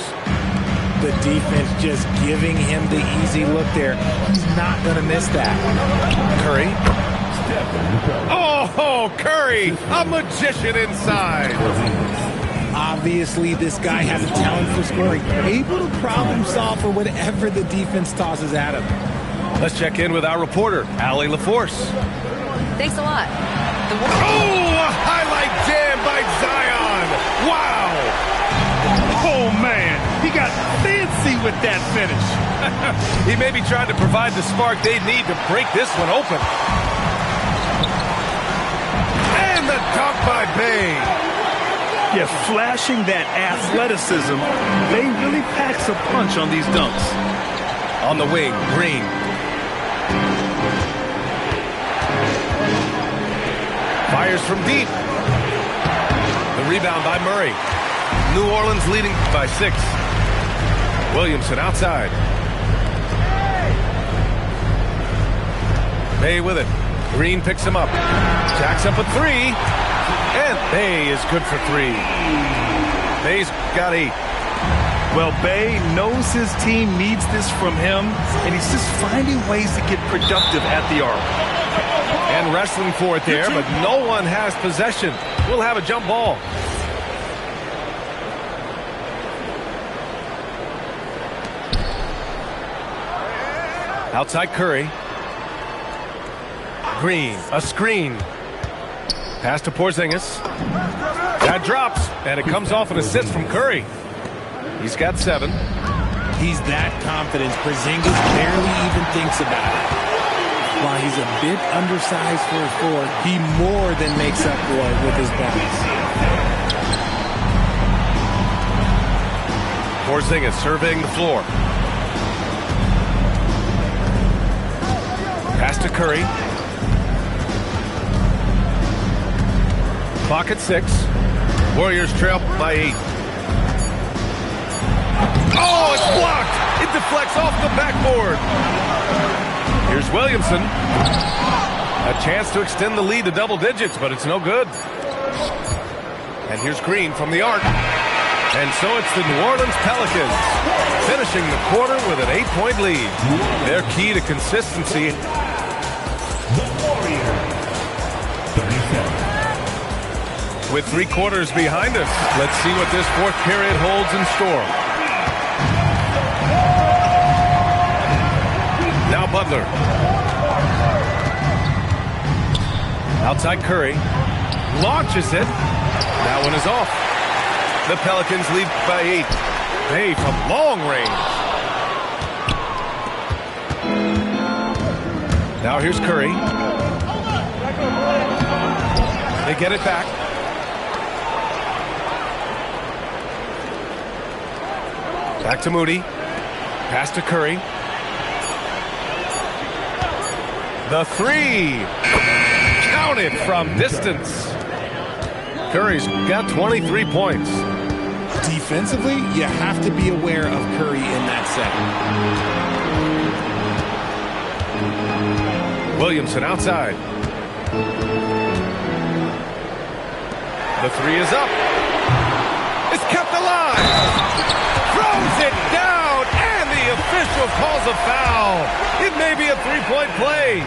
The defense just giving him the easy look there. He's not going to miss that. Curry. Oh, Curry, a magician inside. Obviously, this guy has a talent for scoring. Able to problem solve for whatever the defense tosses at him. Let's check in with our reporter, Allie LaForce. Thanks a lot. A highlight jam by Zion. Wow. Oh, man. He got fancy with that finish. He may be trying to provide the spark they need to break this one open. And the dunk by Bay. Yeah, flashing that athleticism. Bay really packs a punch on these dunks. On the wing, Green. Fires from deep. The rebound by Murray. New Orleans leading by 6. Williamson outside. Bay with it. Green picks him up. Jacks up a 3. And Bay is good for 3. Bay's got 8. Well, Bay knows his team needs this from him, and he's just finding ways to get productive at the arc. And wrestling for it there, but no one has possession. We'll have a jump ball. Outside Curry. Green, a screen. Pass to Porzingis. That drops, and it comes off an assist from Curry. He's got 7. He's that confident. Porzingis barely even thinks about it. While he's a bit undersized for a forward, he more than makes up for it with his balance. Porzingis surveying the floor. Pass to Curry. Clock at 6. Warriors trail by 8. Oh, it's blocked! It deflects off the backboard. Here's Williamson. A chance to extend the lead to double digits, but it's no good. And here's Green from the arc. And so it's the New Orleans Pelicans finishing the quarter with an 8-point lead. Their key to consistency. With 3 quarters behind us, let's see what this 4th period holds in store. Now Butler. Outside Curry. Launches it. That one is off. The Pelicans lead by 8. Bay from long range. Now here's Curry. They get it back. Back to Moody. Pass to Curry. The 3. Counted from distance. Curry's got 23 points. Defensively, you have to be aware of Curry in that set. Williamson outside. The 3 is up. It's kept alive. Throws it down, and the official calls a foul. It may be a 3-point play.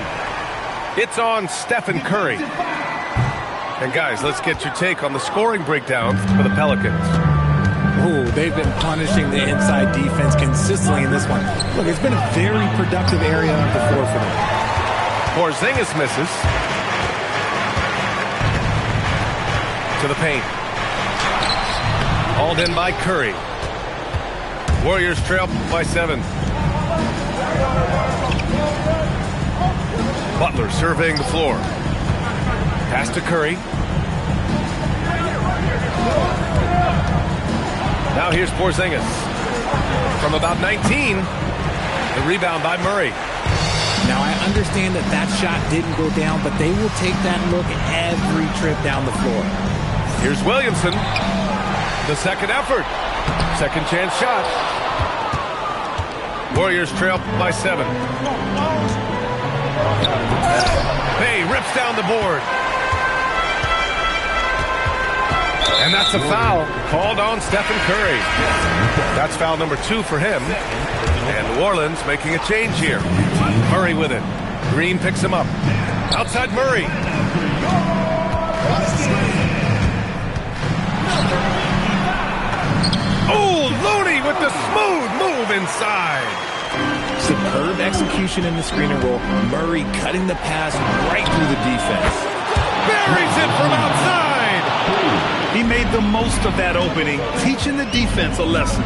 It's on Stephen Curry. And guys, let's get your take on the scoring breakdown for the Pelicans. Oh, they've been punishing the inside defense consistently in this one. Look, it's been a very productive area of the floor for them. Porzingis misses. To the paint. Hauled in by Curry. Warriors trail by 7. Butler surveying the floor. Pass to Curry. Now here's Porzingis. From about 19, the rebound by Murray. Now, I understand that that shot didn't go down, but they will take that look every trip down the floor. Here's Williamson. The second effort. Second chance shot. Warriors trail by 7. Bay rips down the board. And that's a foul called on Stephen Curry. That's foul number 2 for him. And New Orleans making a change here. Murray with it. Green picks him up. Outside Murray. Oh, Looney with the smooth move inside. Superb execution in the screen and roll. Murray cutting the pass right through the defense. Buries it from outside. He made the most of that opening, teaching the defense a lesson.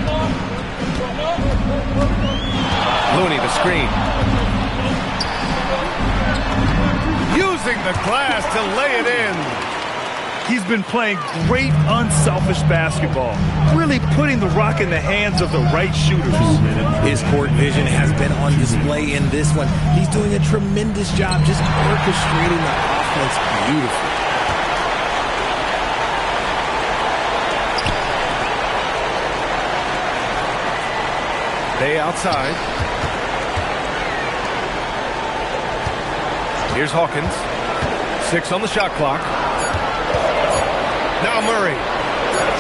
Looney the screen. Using the glass to lay it in. He's been playing great, unselfish basketball, really putting the rock in the hands of the right shooters. His court vision has been on display in this one. He's doing a tremendous job just orchestrating the offense beautifully. Bay outside. Here's Hawkins. 6 on the shot clock. Now Murray.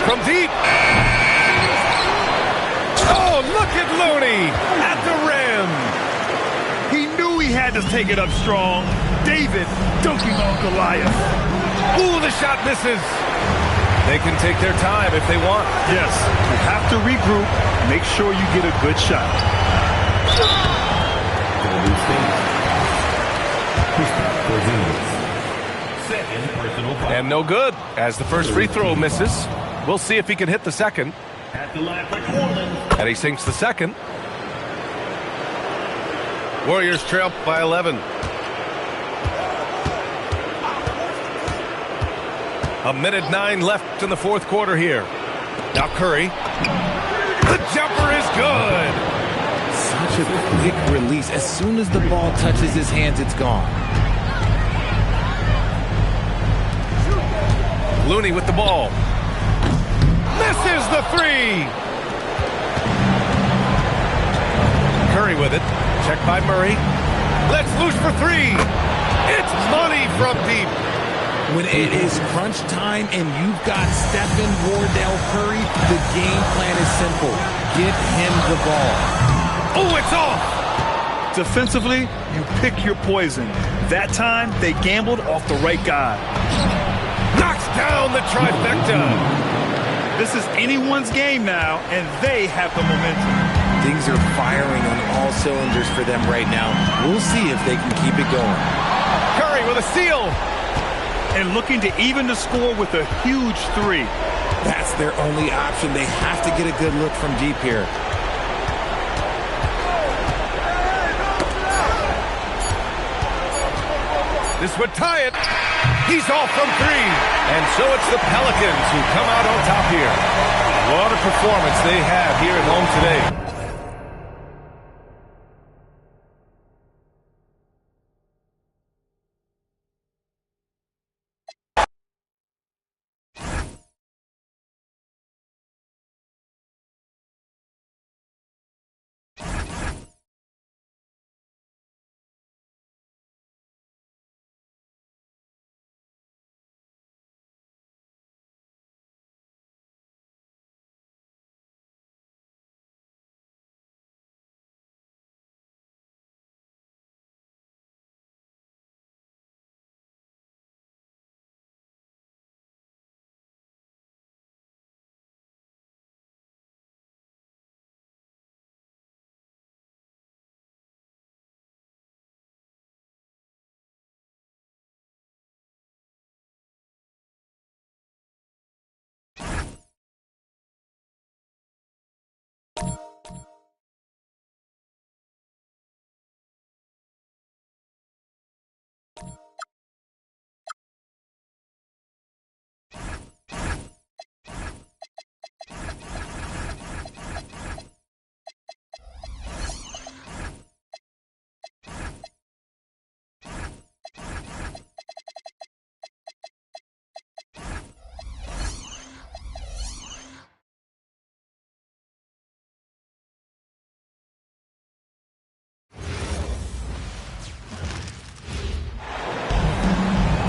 From deep. Oh, look at Looney at the rim. He knew he had to take it up strong. David dunking on Goliath. Ooh, the shot misses. They can take their time if they want. Yes, you have to regroup. Make sure you get a good shot. And no good, as the first free throw misses. We'll see if he can hit the second. And he sinks the second. Warriors trail by 11. A minute 9 left in the fourth quarter here. Now Curry. The jumper is good. Such a quick release. As soon as the ball touches his hands, it's gone. Looney with the ball. Misses the 3. Curry with it. Checked by Murray. Let's loose for 3. It's money from deep. When it is crunch time and you've got Stephen Wardell Curry, the game plan is simple. Get him the ball. Oh, it's off. Defensively, you pick your poison. That time, they gambled off the right guy. Knocks down the trifecta. This is anyone's game now, and they have the momentum. Things are firing on all cylinders for them right now. We'll see if they can keep it going. Curry with a steal. And looking to even the score with a huge 3. That's their only option. They have to get a good look from deep here. This would tie it. He's off from 3. And so it's the Pelicans who come out on top here. What a performance they have here at home today.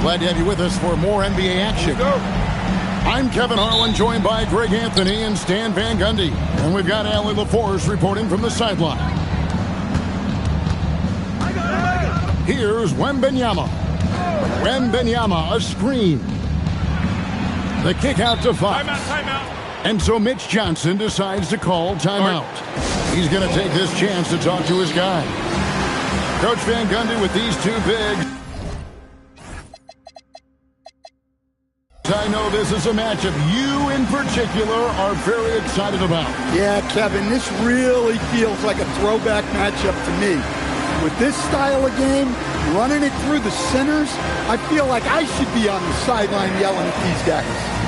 Glad to have you with us for more NBA action. I'm Kevin Harlan, joined by Greg Anthony and Stan Van Gundy. And we've got Allie LaForce reporting from the sideline. Here's Wembanyama. Wembanyama, a screen. The kick out to Fox. Timeout. And so Mitch Johnson decides to call timeout. He's going to take this chance to talk to his guy. Coach Van Gundy with these two bigs. I know this is a matchup you in particular are very excited about. Yeah, Kevin, this really feels like a throwback matchup to me. With this style of game, running it through the centers, I feel like I should be on the sideline yelling at these guys.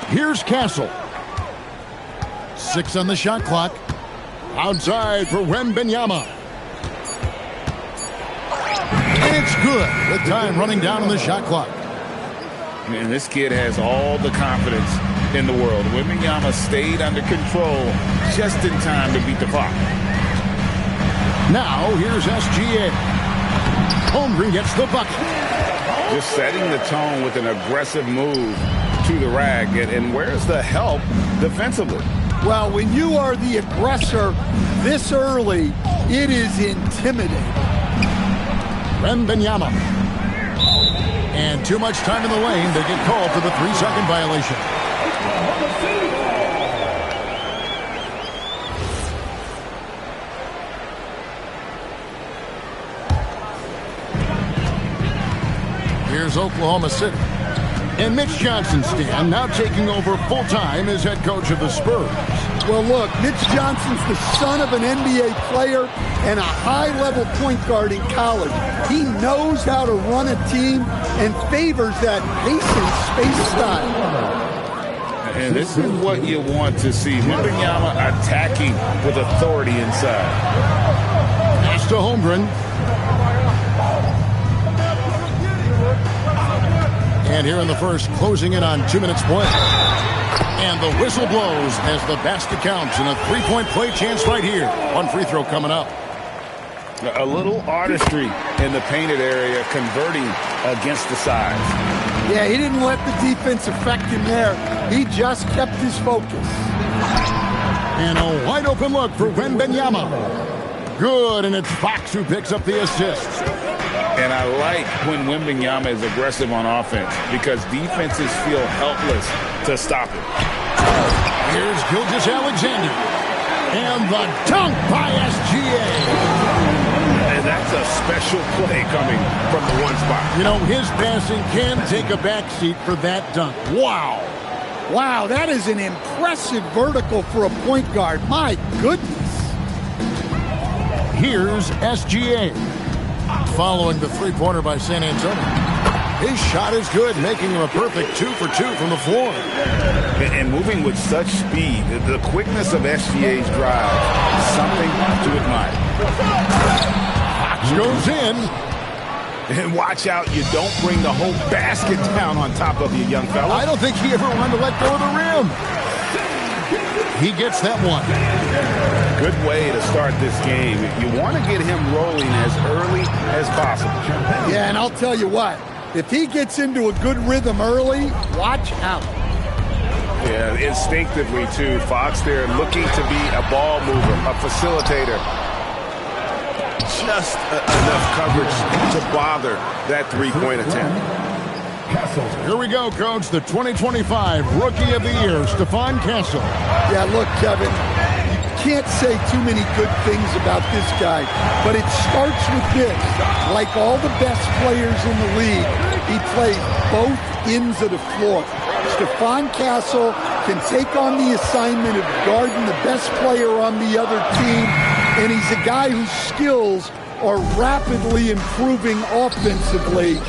Here's Castle. 6 on the shot clock. Outside for Wembanyama. And it's good with time running down on the shot clock. Man, this kid has all the confidence in the world. Wembanyama stayed under control just in time to beat the clock. Now here's SGA. Holmgren gets the bucket. Just setting the tone with an aggressive move to the rack. And where's the help defensively? Well, when you are the aggressor this early, it is intimidating. Wembanyama. And too much time in the lane. They get called for the 3-second violation. Here's Oklahoma City. And Mitch Johnson, Stan, now taking over full-time as head coach of the Spurs. Well, look, Mitch Johnson's the son of an NBA player and a high-level point guard in college. He knows how to run a team and favors that pace and space style. And this is what you want to see. Wembanyama attacking with authority inside. Pass to Holmgren. And here in the first, closing in on 2 minutes play. And the whistle blows as the basket counts and a 3-point play chance right here. One free throw coming up. A little artistry in the painted area, converting against the size. Yeah, he didn't let the defense affect him there. He just kept his focus. And a wide open look for Wembanyama. Good, and it's Fox who picks up the assist. And I like when Wembanyama is aggressive on offense because defenses feel helpless to stop him. Here's Gilgeous-Alexander. And the dunk by SGA. And that's a special play coming from the one spot. You know, his passing can take a backseat for that dunk. Wow. Wow, that is an impressive vertical for a point guard. My goodness. Here's SGA. Following the three-pointer by San Antonio. His shot is good, making him a perfect 2 for 2 from the floor. And moving with such speed, the quickness of SGA's drive is something to admire. Fox goes in. And watch out, you don't bring the whole basket down on top of you, young fella. I don't think he ever wanted to let go of the rim. He gets that one. Good way to start this game. You want to get him rolling as early as possible. Yeah, and I'll tell you what. If he gets into a good rhythm early, watch out. Yeah, instinctively, too. Fox there looking to be a ball mover, a facilitator. Just enough coverage to bother that three-point attempt. Here we go, Coach. The 2025 Rookie of the Year, Stephon Castle. Yeah, look, Kevin, you can't say too many good things about this guy, but it starts with this. Like all the best players in the league, he plays both ends of the floor. Stephon Castle can take on the assignment of guarding the best player on the other team, and he's a guy whose skills are rapidly improving offensively.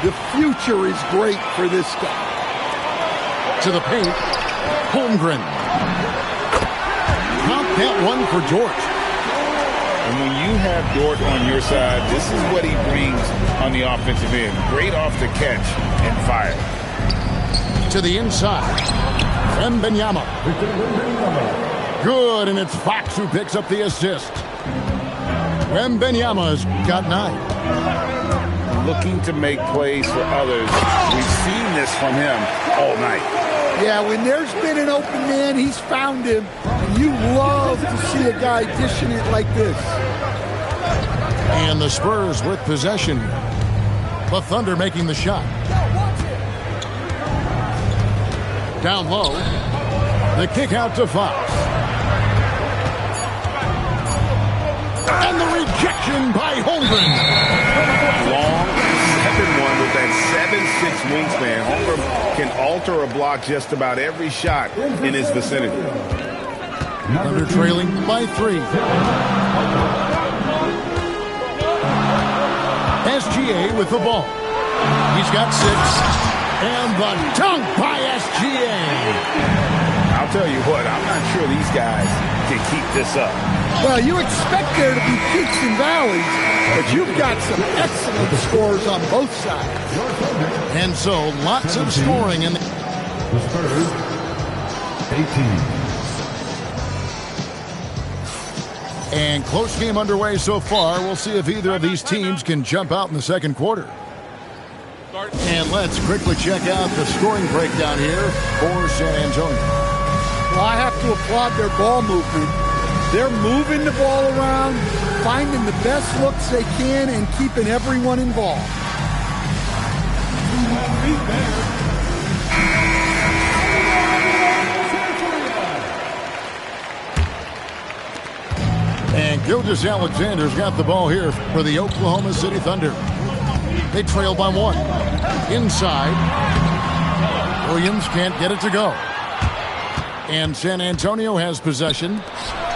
The future is great for this guy. To the paint, Holmgren. Not that one for Dort. And when you have Dort on your side, this is what he brings on the offensive end. Great off the catch and fire. To the inside, Wembanyama. Good, and it's Fox who picks up the assist. Wembanyama's got 9. Looking to make plays for others. We've seen this from him all night. Yeah, when there's been an open man, he's found him. And you love to see a guy dishing it like this. And the Spurs with possession. The Thunder making the shot. Down low. The kick out to Fox. And the rejection by Holmgren. Long 7-1 with that 7'6" wingspan. Holmgren can alter a block just about every shot in his vicinity. Thunder trailing by 3. SGA with the ball. He's got 6. And the dunk by SGA. I'll tell you what, I'm not sure these guys can keep this up. Well, you expect there to be peaks and valleys, but you've got some excellent scores on both sides. And so, lots of scoring in the Spurs, 18. And close game underway so far. We'll see if either of these teams can jump out in the second quarter. And let's quickly check out the scoring breakdown here for San Antonio. Well, I have to applaud their ball movement. They're moving the ball around, finding the best looks they can, and keeping everyone involved. And Gilgeous-Alexander's got the ball here for the Oklahoma City Thunder. They trail by 1. Inside. Williams can't get it to go. And San Antonio has possession.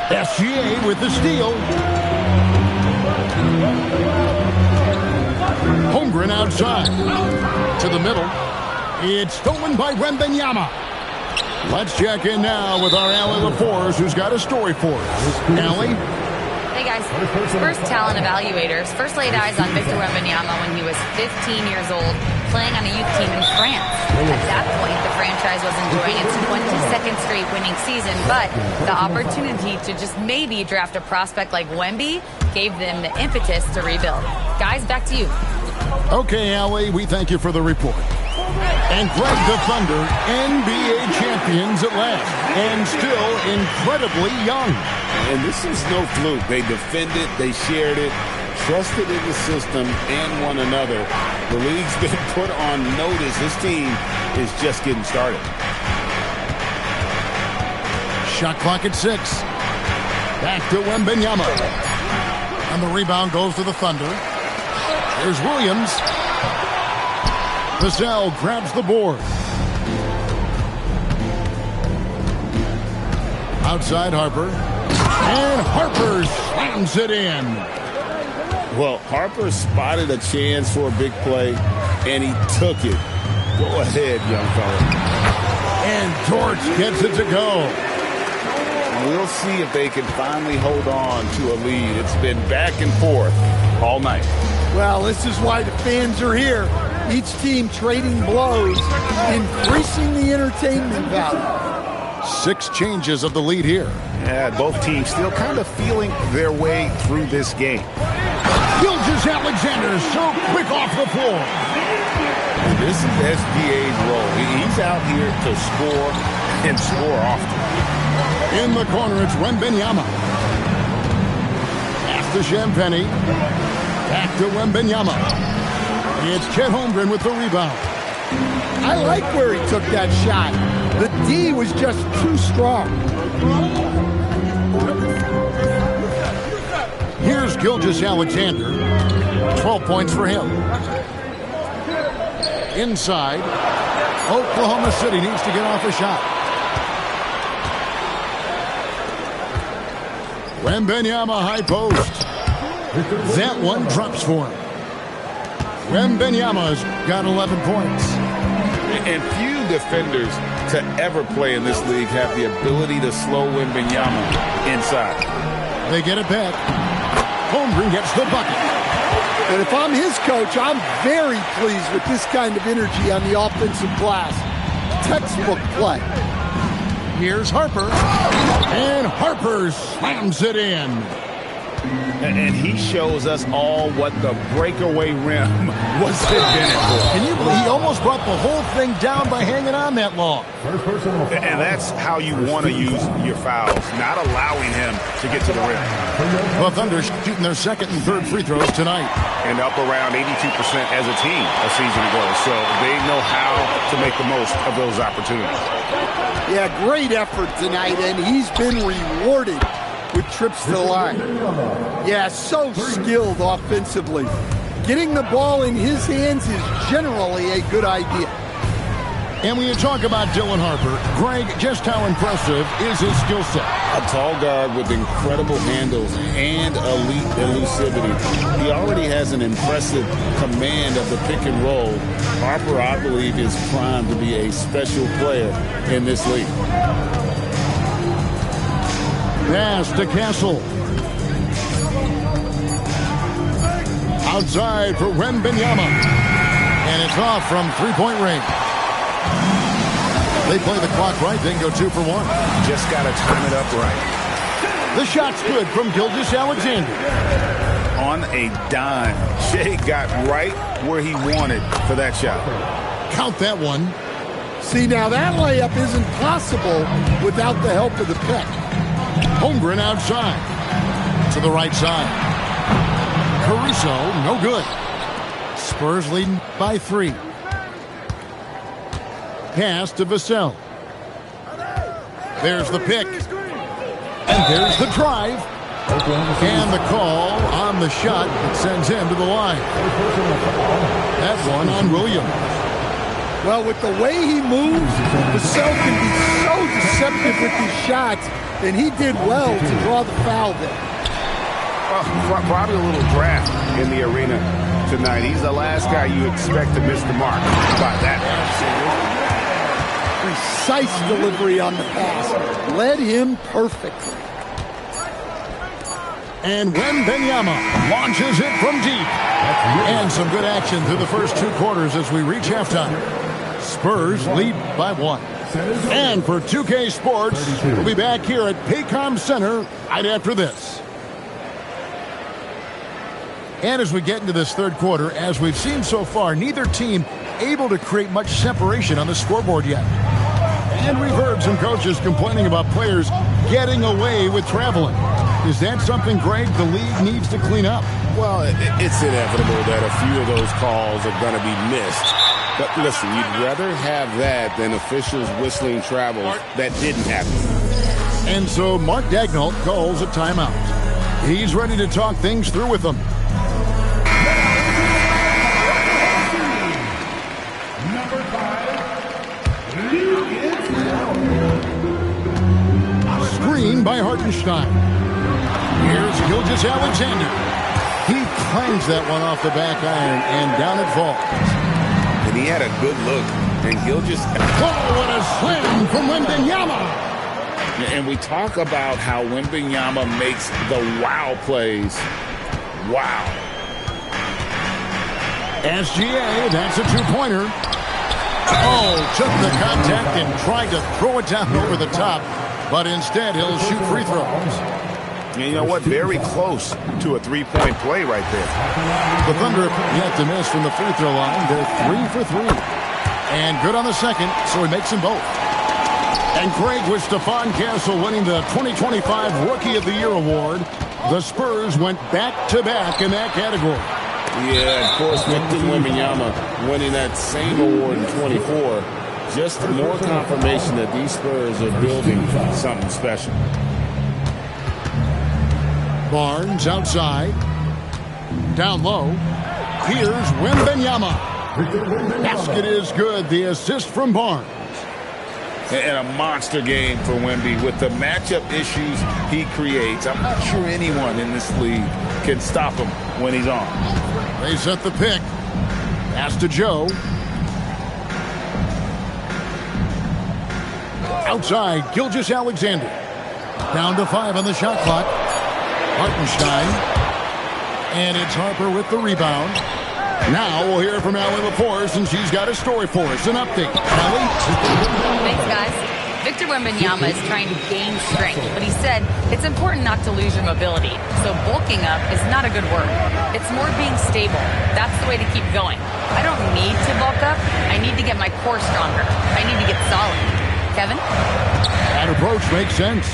SGA with the steal. Holmgren outside. To the middle. It's stolen by Wembanyama. Let's check in now with our Allie LaForce, who's got a story for us. Allie? Hey guys, Spurs talent evaluators first laid eyes on Victor Wembanyama when he was 15 years old, playing on a youth team in France. At that point, the franchise was enjoying its 22nd straight winning season, but the opportunity to just maybe draft a prospect like Wemby gave them the impetus to rebuild. Guys, back to you. Okay, Allie, we thank you for the report. And Greg, the Thunder, NBA champions at last, and still incredibly young. And this is no fluke. They defended, they shared it, trusted in the system and one another. The league's been put on notice. This team is just getting started. Shot clock at 6. Back to Wembanyama. And the rebound goes to the Thunder. Here's Williams. Vassell grabs the board. Outside Harper. And Harper slams it in. Well, Harper spotted a chance for a big play, and he took it. Go ahead, young fella. And Dort gets it to go. We'll see if they can finally hold on to a lead. It's been back and forth all night. Well, this is why the fans are here. Each team trading blows, increasing the entertainment value. 6 changes of the lead here. Yeah, both teams still kind of feeling their way through this game. Gilgeous-Alexander so quick off the floor. This is SGA's role. He's out here to score and score often. In the corner, it's Wembanyama. Pass to Champagnie. Back to Wembanyama. It's Chet Holmgren with the rebound. I like where he took that shot. The D was just too strong. Gilgeous-Alexander, 12 points for him. Inside, Oklahoma City needs to get off a shot. Wembanyama high post. That one drops for him. Wembanyama's got 11 points. And few defenders to ever play in this league have the ability to slow Wembanyama inside. They get it back. Holmgren gets the bucket. And if I'm his coach, I'm very pleased with this kind of energy on the offensive glass. Textbook play. Here's Harper. And Harper slams it in. And he shows us all what the breakaway rim was invented for. Can you believe he almost brought the whole thing down by hanging on that long? And that's how you want to use your fouls, not allowing him to get to the rim. The Thunder shooting their second and third free throws tonight. And up around 82% as a team a season ago. So they know how to make the most of those opportunities. Yeah, great effort tonight, and he's been rewarded with trips to the line. Yeah, so skilled offensively. Getting the ball in his hands is generally a good idea. And when you talk about Dylan Harper, Greg, just how impressive is his skill set? A tall guard with incredible handles and elite elusivity. He already has an impressive command of the pick and roll. Harper, I believe, is primed to be a special player in this league. Pass to Castle. Outside for Wembanyama. And it's off from three-point range. They play the clock right, then go 2 for 1. Just got to time it up right. The shot's good from Gilgeous-Alexander. On a dime. Shea got right where he wanted for that shot. Count that one. See, now that layup isn't possible without the help of the pick. Holmgren outside. To the right side. Caruso, no good. Spurs leading by 3. Pass to Vassell. There's the pick. And there's the drive. And the call on the shot that sends him to the line. That one on Williams. Well, with the way he moves, Vassell can be so deceptive with his shots, and he did well to draw the foul there. Probably a little draft in the arena tonight. He's the last guy you expect to miss the mark. By that. Precise delivery on the pass. Led him perfectly. And Wembanyama launches it from deep. And some good action through the first 2 quarters as we reach halftime. Spurs lead by 1. And for 2K Sports, we'll be back here at Paycom Center right after this. And as we get into this third quarter, as we've seen so far, neither team able to create much separation on the scoreboard yet. And we've heard some coaches complaining about players getting away with traveling. Is that something, Greg, the league needs to clean up? Well, it's inevitable that a few of those calls are going to be missed. But listen, you'd rather have that than officials whistling travels that didn't happen. And so Mark Daigneault calls a timeout. He's ready to talk things through with them. Screen by Hartenstein. Here's Gilgeous-Alexander. He clangs that one off the back iron, and down it falls. And he had a good look. And Gilgeous... Oh, what a slam from Wembanyama! And we talk about how Wembanyama makes the wow plays. Wow. SGA, that's a 2-pointer. Oh, took the contact and tried to throw it down over the top. But instead, he'll shoot free throws. And you know what? Very close to a 3-point play right there. The Thunder yet to miss from the free throw line. They're 3 for 3. And good on the second, so he makes them both. And Greg, with Stephon Castle winning the 2025 Rookie of the Year award, the Spurs went back-to-back in that category. Yeah, of course, Victor Wembanyama winning that same award in 24. Just more confirmation that these Spurs are building something special. Barnes outside. Down low. Here's Wembanyama. Basket is good. The assist from Barnes. And a monster game for Wemby with the matchup issues he creates. I'm not sure anyone in this league can stop him when he's on. They set the pick. Pass to Joe. Outside, Gilgeous-Alexander. Down to 5 on the shot clock. Hartenstein. And it's Harper with the rebound. Now we'll hear from Allie Laforce, and she's got a story for us. An update. Allie? Thanks, guys. Victor Wembanyama is trying to gain strength, but he said it's important not to lose your mobility. So bulking up is not a good word. It's more being stable. That's the way to keep going. I don't need to bulk up. I need to get my core stronger. I need to get solid. Kevin? That approach makes sense.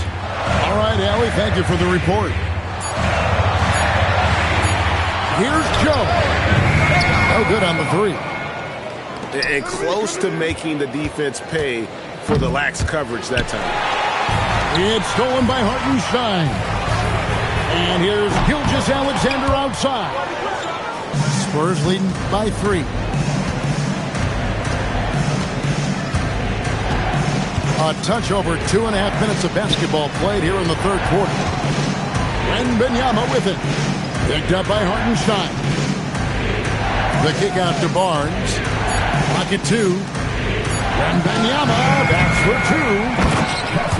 All right, Allie, thank you for the report. Here's Joe. No good on the three. And close to making the defense pay for the lax coverage that time. It's stolen by Hartenstein. And here's Gilgeous-Alexander outside. Spurs leading by 3. A touch over 2.5 minutes of basketball played here in the third quarter. Wembanyama with it. Picked up by Hartenstein. The kick out to Barnes. Pocket 2. Wembanyama, that's for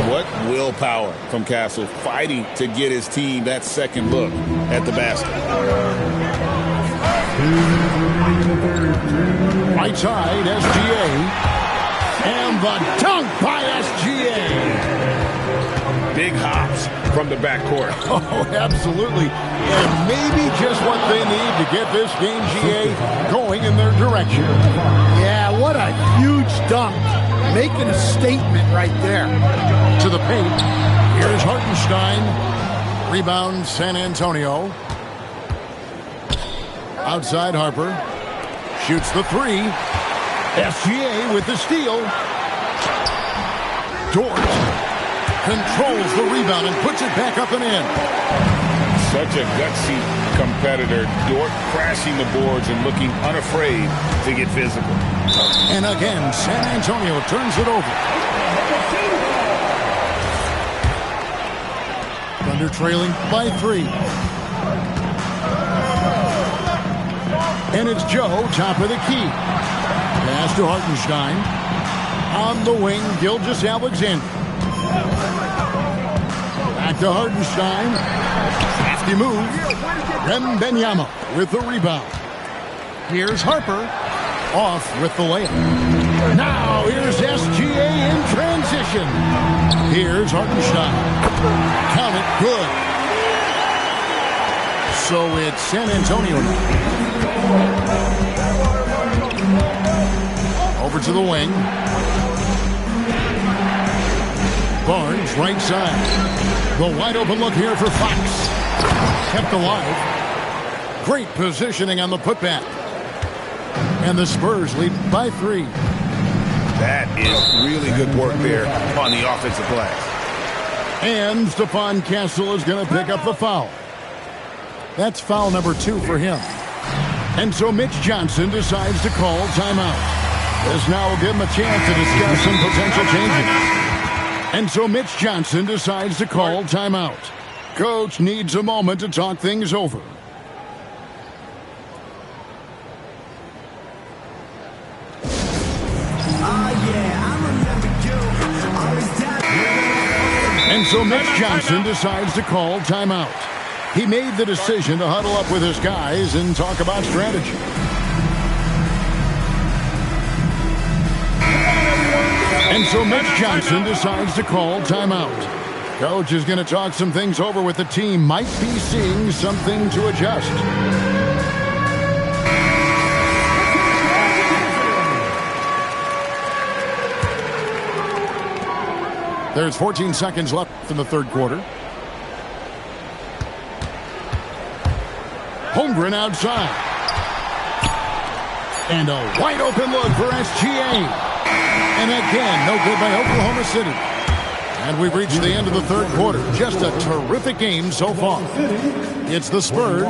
2. What willpower from Castle, fighting to get his team that second look at the basket. Right side, SGA. And the dunk by SGA. Big hops from the backcourt. Oh, absolutely. And maybe just what they need to get this game, GA, going in their direction. Yeah, what a huge dunk. Making a statement right there. To the paint. Here's Hartenstein. Rebound, San Antonio. Outside, Harper. Shoots the 3. SGA with the steal. Dort controls the rebound and puts it back up and in. Such a gutsy competitor. Dort crashing the boards and looking unafraid to get physical. And again, San Antonio turns it over. Thunder trailing by 3. And it's Joe, top of the key. Pass to Hartenstein. On the wing, Gilgeous-Alexander. Back to Hartenstein. Safety move. Wembanyama with the rebound. Here's Harper. Off with the layup. Now here's SGA in transition. Here's Hartenstein. Count it good. So it's San Antonio now. Over to the wing. Barnes, right side. The wide open look here for Fox. Kept alive. Great positioning on the putback. And the Spurs lead by 3. That is really good work there on the offensive glass. And Stephon Castle is going to pick up the foul. That's foul number 2 for him. And so Mitch Johnson decides to call timeout. This now will give him a chance to discuss some potential changes. And so Mitch Johnson decides to call timeout. Coach needs a moment to talk things over. And so Mitch Johnson decides to call timeout. He made the decision to huddle up with his guys and talk about strategy. And so Mitch Johnson decides to call timeout. Coach is going to talk some things over with the team. Might be seeing something to adjust. There's 14 seconds left in the third quarter. Holmgren outside. And a wide open look for SGA. And again, no good by Oklahoma City. And we've reached the end of the third quarter. Just a terrific game so far. It's the Spurs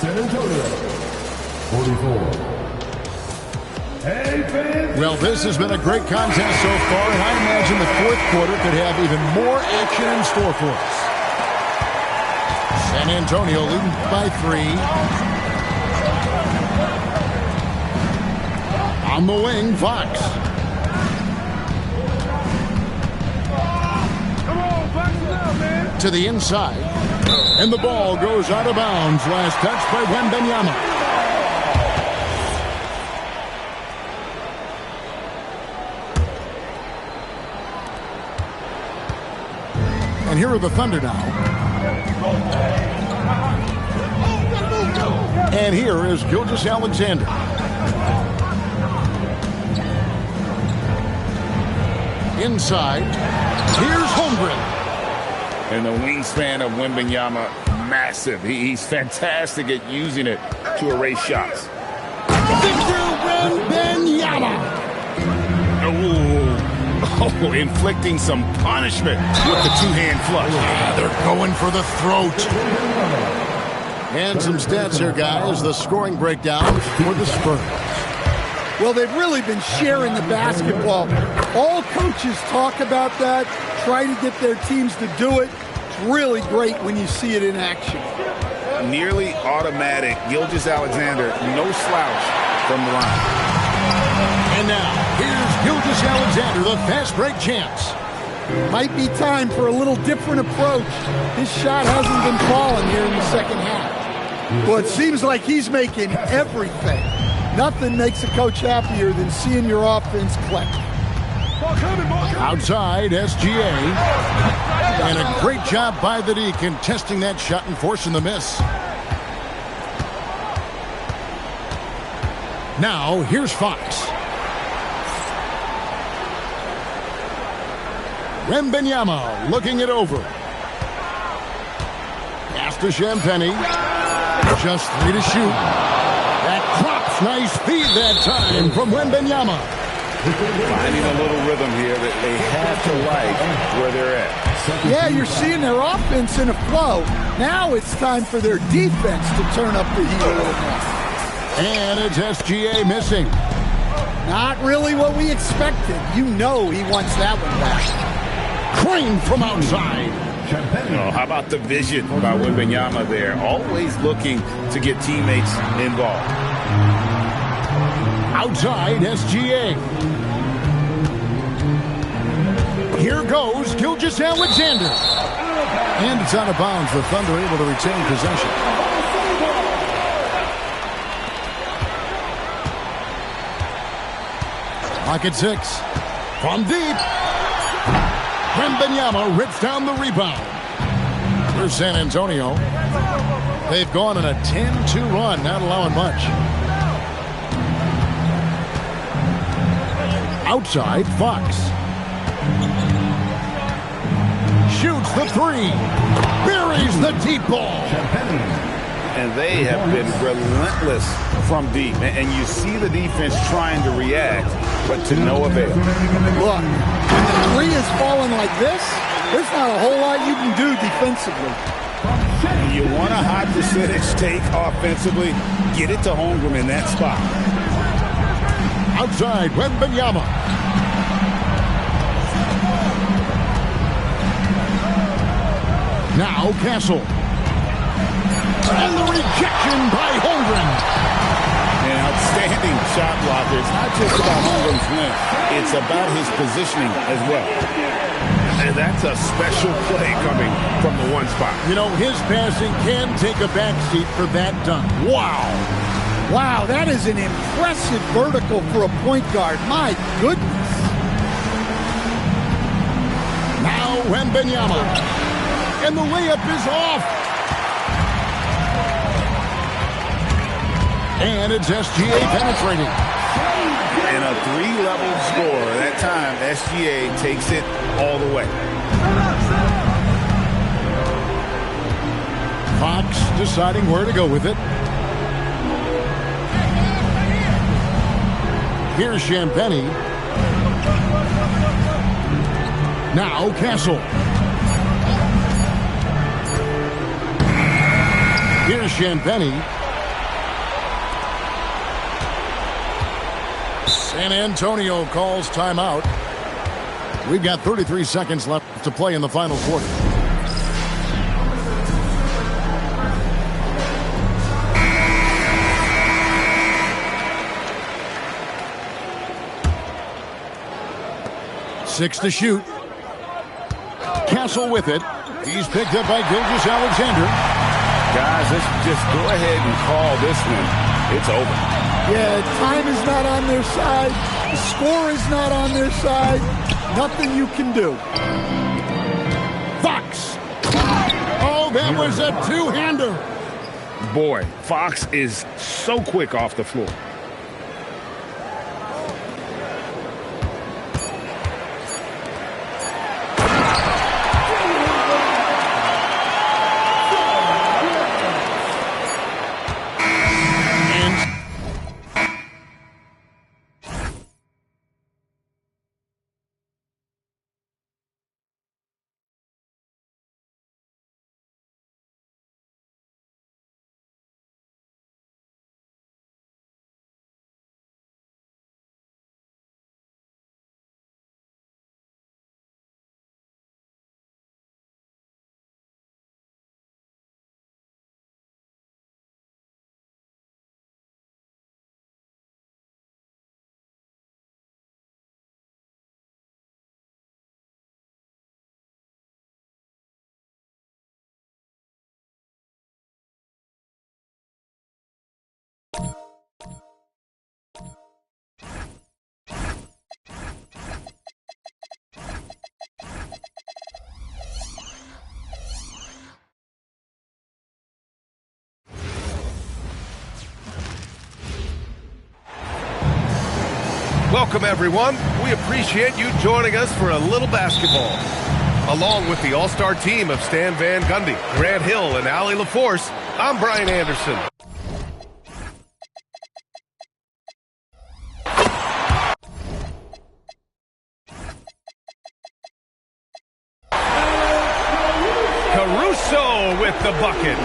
San Antonio, 44. Well, this has been a great contest so far, and I imagine the fourth quarter could have even more action in store for us. San Antonio leading by 3. On the wing, Fox. To the inside. And the ball goes out of bounds. Last touch by Wembanyama. And here are the Thunder now. And here is Gilgeous-Alexander. Inside. Here's Holmgren. And the wingspan of Wembanyama, massive. He's fantastic at using it to erase shots. Victor Wembanyama. Oh, inflicting some punishment with the two-hand flush. Yeah, they're going for the throat. And some stats here, guys. The scoring breakdown for the Spurs. Well, they've really been sharing the basketball. All coaches talk about that, try to get their teams to do it. It's really great when you see it in action. Nearly automatic. Gilgeous-Alexander, no slouch from the line. And now, here's Gilgeous-Alexander, the fast break chance. Might be time for a little different approach. His shot hasn't been falling here in the second half. Well, it seems like he's making everything. Nothing makes a coach happier than seeing your offense click. Outside, SGA. And a great job by the D contesting that shot and forcing the miss. Now, here's Fox. Wembanyama looking it over. Pass to Champagnie. Just 3 to shoot. That crops, nice feed that time from Wembanyama. Finding a little rhythm here that they have to like where they're at. Yeah, you're seeing their offense in a flow. Now it's time for their defense to turn up the heat a little more. And it's SGA missing. Not really what we expected. You know he wants that one back. Crane from outside. Oh, how about the vision by Wembanyama there? Always looking to get teammates involved. Outside, SGA. Here goes Gilgeous-Alexander. And it's out of bounds. The Thunder able to retain possession. Pocket 6. From deep. Wembanyama rips down the rebound. Here's San Antonio. They've gone on a 10-2 run, not allowing much. Outside, Fox. Shoots the 3. Buries the deep ball. And they have been relentless from deep. And you see the defense trying to react, but to no avail. Look, when the 3 is falling like this, there's not a whole lot you can do defensively. You want a high percentage take offensively, get it to Holmgren in that spot. Outside, Wembanyama. Now Castle. And the rejection by Holmgren. An outstanding shot blocker. It's not just about Holmgren's length. It's about his positioning as well. And that's a special play coming from the one spot. You know, his passing can take a backseat for that dunk. Wow. Wow, that is an impressive vertical for a point guard. My goodness. Now Wembanyama. And the layup is off. And it's SGA penetrating. And a 3-level score. That time, SGA takes it all the way. Fox deciding where to go with it. Here's Champagnie. Now Castle. Here's Champagnie. San Antonio calls timeout. We've got 33 seconds left to play in the final quarter. Six to shoot. Castle with it. He's picked up by Gilgeous-Alexander. Guys, let's just go ahead and call this one. It's over. Yeah, time is not on their side. The score is not on their side. Nothing you can do. Fox. Oh, that was a two-hander. Boy, Fox is so quick off the floor. Welcome, everyone. We appreciate you joining us for a little basketball. Along with the all-star team of Stan Van Gundy, Grant Hill, and Allie LaForce, I'm Brian Anderson. Caruso with the bucket.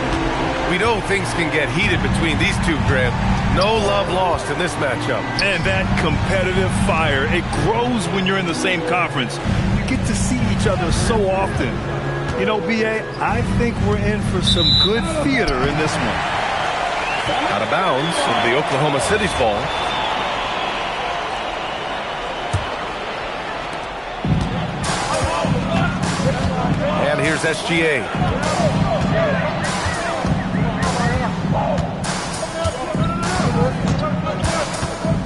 We know things can get heated between these two, Grant. No love lost in this matchup. And that competitive fire, it grows when you're in the same conference. You get to see each other so often. You know, B.A., I think we're in for some good theater in this one. Out of bounds of the Oklahoma City's ball. And here's SGA.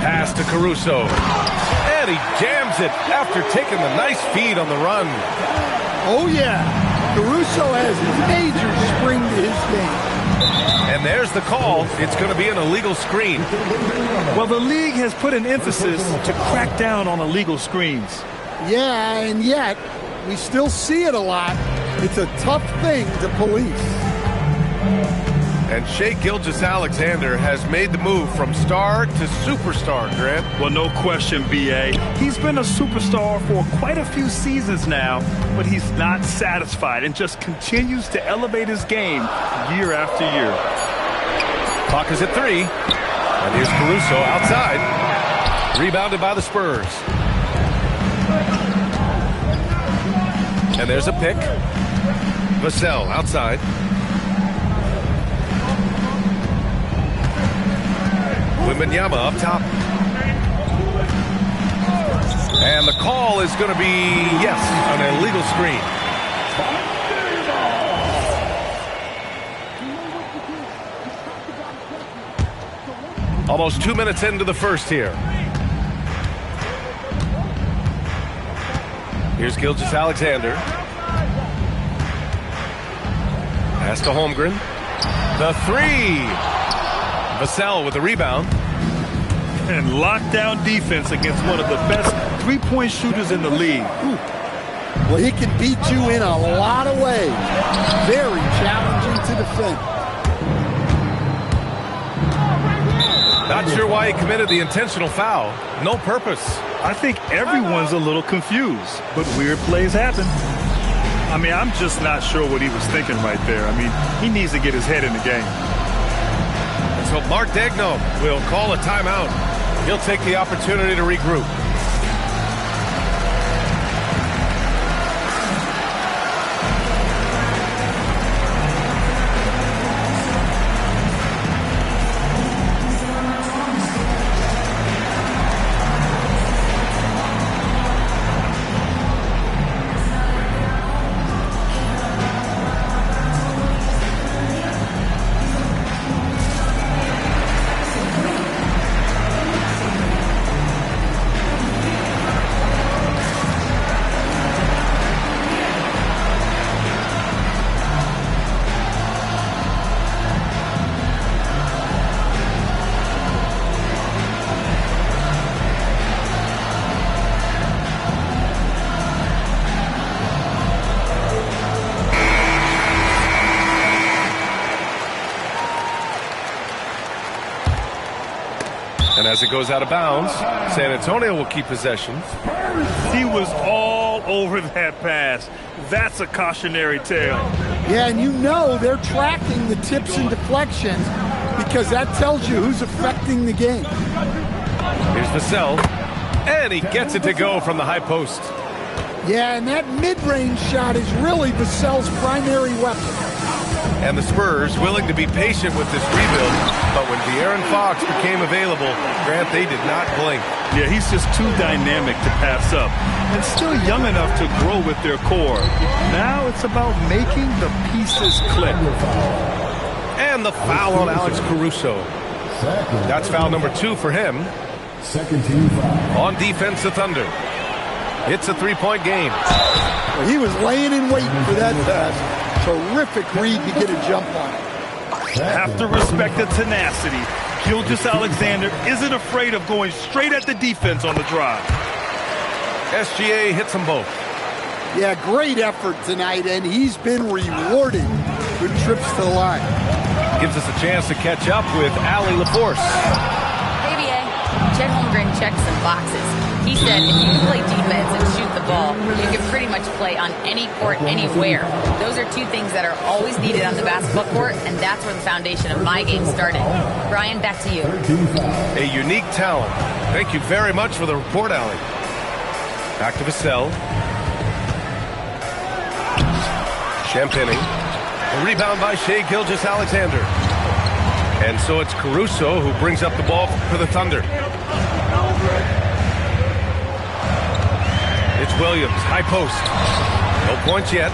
Pass to Caruso. And he jams it after taking the nice feed on the run. Oh, yeah. Caruso has major spring to his game. And there's the call. It's going to be an illegal screen. Well, the league has put an emphasis to crack down on illegal screens. Yeah, and yet we still see it a lot. It's a tough thing to police. And Shai Gilgeous-Alexander has made the move from star to superstar, Grant. Well, no question, B.A. He's been a superstar for quite a few seasons now, but he's not satisfied and just continues to elevate his game year after year. Clock is at 3. And here's Caruso outside. Rebounded by the Spurs. And there's a pick. Vassell outside. Wembanyama up top. And the call is going to be, yes, an illegal screen. Almost 2 minutes into the first here. Here's Gilgeous-Alexander. Pass to Holmgren. The three. Vassell with the rebound. And lockdown defense against one of the best three-point shooters in the league. Ooh. Well, he can beat you in a lot of ways. Very challenging to defend. Not sure why he committed the intentional foul. No purpose. I think everyone's a little confused, but weird plays happen. I mean, I'm just not sure what he was thinking right there. I mean, he needs to get his head in the game. So Mark Daigneault will call a timeout. He'll take the opportunity to regroup. And as it goes out of bounds, San Antonio will keep possession. He was all over that pass. That's a cautionary tale. Yeah, and you know they're tracking the tips and deflections because that tells you who's affecting the game. Here's Vassell, and he gets it to go from the high post. Yeah, and that mid-range shot is really Vassell's primary weapon. And the Spurs willing to be patient with this rebuild, but when De'Aaron Fox became available, Grant, they did not blink. Yeah, he's just too dynamic to pass up, and still young enough to grow with their core. Now it's about making the pieces click. And the foul on Alex Caruso. That's foul number 2 for him. Second team foul. On defense, the Thunder. It's a 3-point game. Well, he was laying in wait for that pass. Terrific read to get a jump on it. Have to respect the tenacity. Gilgeous-Alexander isn't afraid of going straight at the defense on the drive. SGA hits them both. Yeah, great effort tonight, and he's been rewarded with trips to the line. Gives us a chance to catch up with Allie LaForce. Hey, BA. Chet Holmgren checked some boxes. He said if you can play defense and shoot the ball, you can pretty much play on any court, anywhere. Those are 2 things that are always needed on the basketball court, and that's where the foundation of my game started. Brian, back to you. A unique talent. Thank you very much for the report, Allie. Back to Vassell. Champagny. A rebound by Shai Gilgeous-Alexander. And so it's Caruso who brings up the ball for the Thunder. It's Williams, high post. No points yet.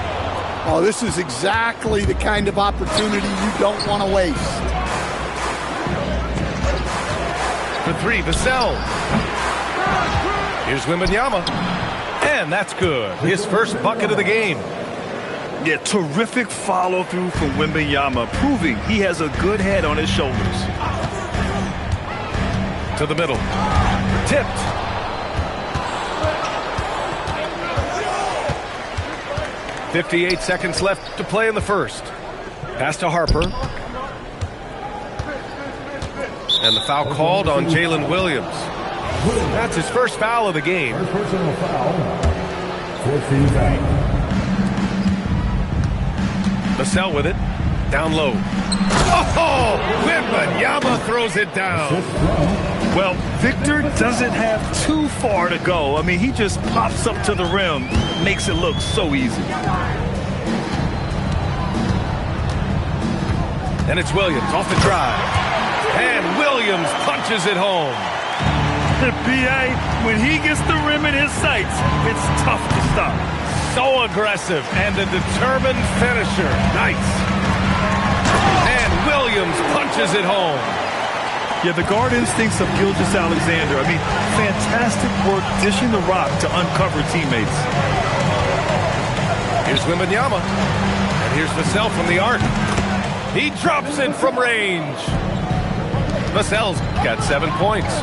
Oh, this is exactly the kind of opportunity you don't want to waste. For 3, Vassell. Here's Wembanyama. And that's good. His first bucket of the game. Yeah, terrific follow-through from Wembanyama, proving he has a good head on his shoulders. To the middle. Tipped. .58 seconds left to play in the first. Pass to Harper. And the foul called on Jalen Williams. That's his first foul of the game. Personal foul. 14 foul. Vassell with it. Down low. Oh! Wembanyama throws it down. Well, Victor doesn't have too far to go. I mean, he just pops up to the rim, makes it look so easy. And it's Williams off the drive. And Williams punches it home. B.A., when he gets the rim in his sights, it's tough to stop. So aggressive and a determined finisher. Nice. And Williams punches it home. Yeah, the guard instincts of Gilgeous-Alexander. I mean, fantastic work dishing the rock to uncover teammates. Here's Wembanyama. And here's Vassell from the arc. He drops it from range. Vassell's got 7 points.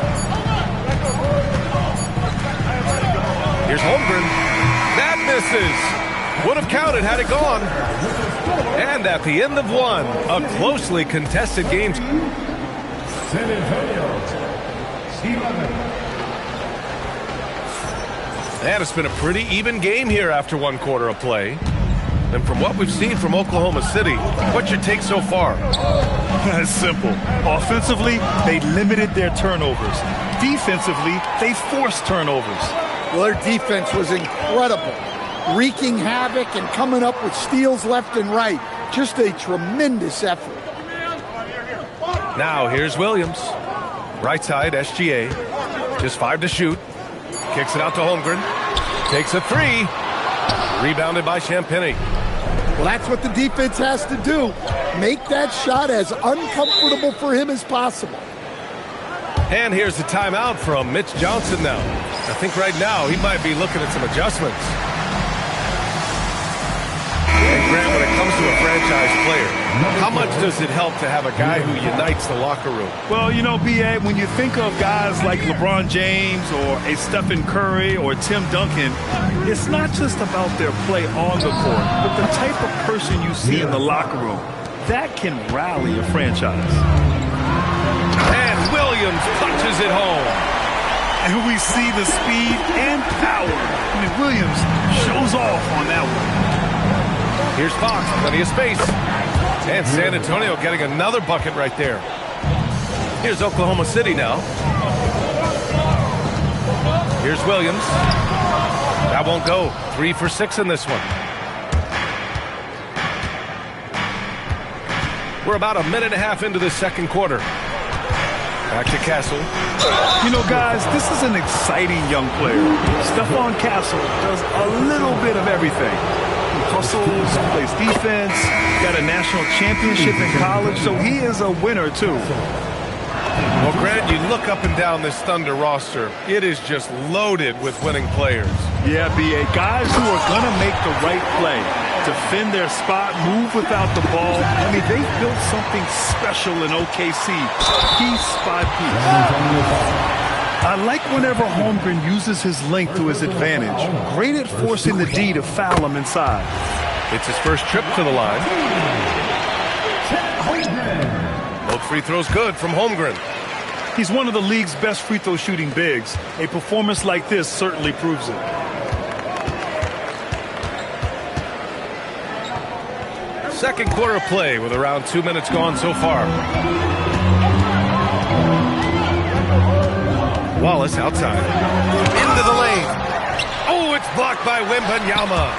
Here's Holmgren. That misses. Would have counted had it gone. And at the end of 1, a closely contested game. San Antonio. And it's been a pretty even game here after 1 quarter of play. And from what we've seen from Oklahoma City, what's your take so far? It's simple. Offensively, they limited their turnovers. Defensively, they forced turnovers. Well, their defense was incredible, wreaking havoc and coming up with steals left and right. Just a tremendous effort. Now here's Williams. Right side, SGA. Just 5 to shoot. Kicks it out to Holmgren. Takes a 3. Rebounded by Champagnie. Well, that's what the defense has to do. Make that shot as uncomfortable for him as possible. And here's the timeout from Mitch Johnson now. I think right now he might be looking at some adjustments. And Grant, when it comes to a franchise player, how much does it help to have a guy who unites the locker room? Well, you know, B.A., when you think of guys like LeBron James or a Stephen Curry or Tim Duncan, it's not just about their play on the court, but the type of person you see in the locker room. That can rally a franchise. And Williams punches it home. And we see the speed and power. I mean, Williams shows off on that one. Here's Fox, plenty of space. And San Antonio getting another bucket right there. Here's Oklahoma City now. Here's Williams. That won't go. 3 for 6 in this one. We're about a minute and a half into the second quarter. Back to Castle. You know, guys, this is an exciting young player. Stephon Castle does a little bit of everything. He hustles, plays defense, got a national championship in college, so he is a winner, too. Well, Grant, you look up and down this Thunder roster. It is just loaded with winning players. Yeah, B.A., guys who are going to make the right play, defend their spot, move without the ball. I mean, they've built something special in OKC, piece by piece. I like whenever Holmgren uses his length to his advantage. Great at forcing the D to foul him inside. It's his first trip to the line. Both free throws good from Holmgren. He's one of the league's best free throw shooting bigs. A performance like this certainly proves it. Second quarter of play with around 2 minutes gone so far. Wallace outside. Into the lane. Oh, it's blocked by Wembanyama.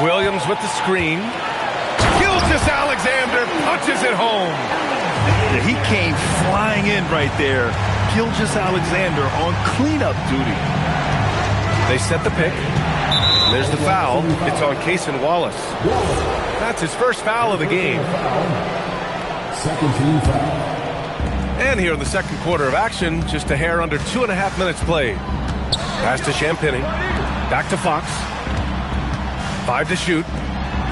Williams with the screen. Gilgeous-Alexander punches it home. Yeah, he came flying in right there. Gilgeous-Alexander on cleanup duty. They set the pick. There's the foul. It's on Cason Wallace. That's his first foul of the game. Second team foul. And here in the second quarter of action, just a hair under 2.5 minutes played. Pass to Champagnie. Back to Fox. 5 to shoot.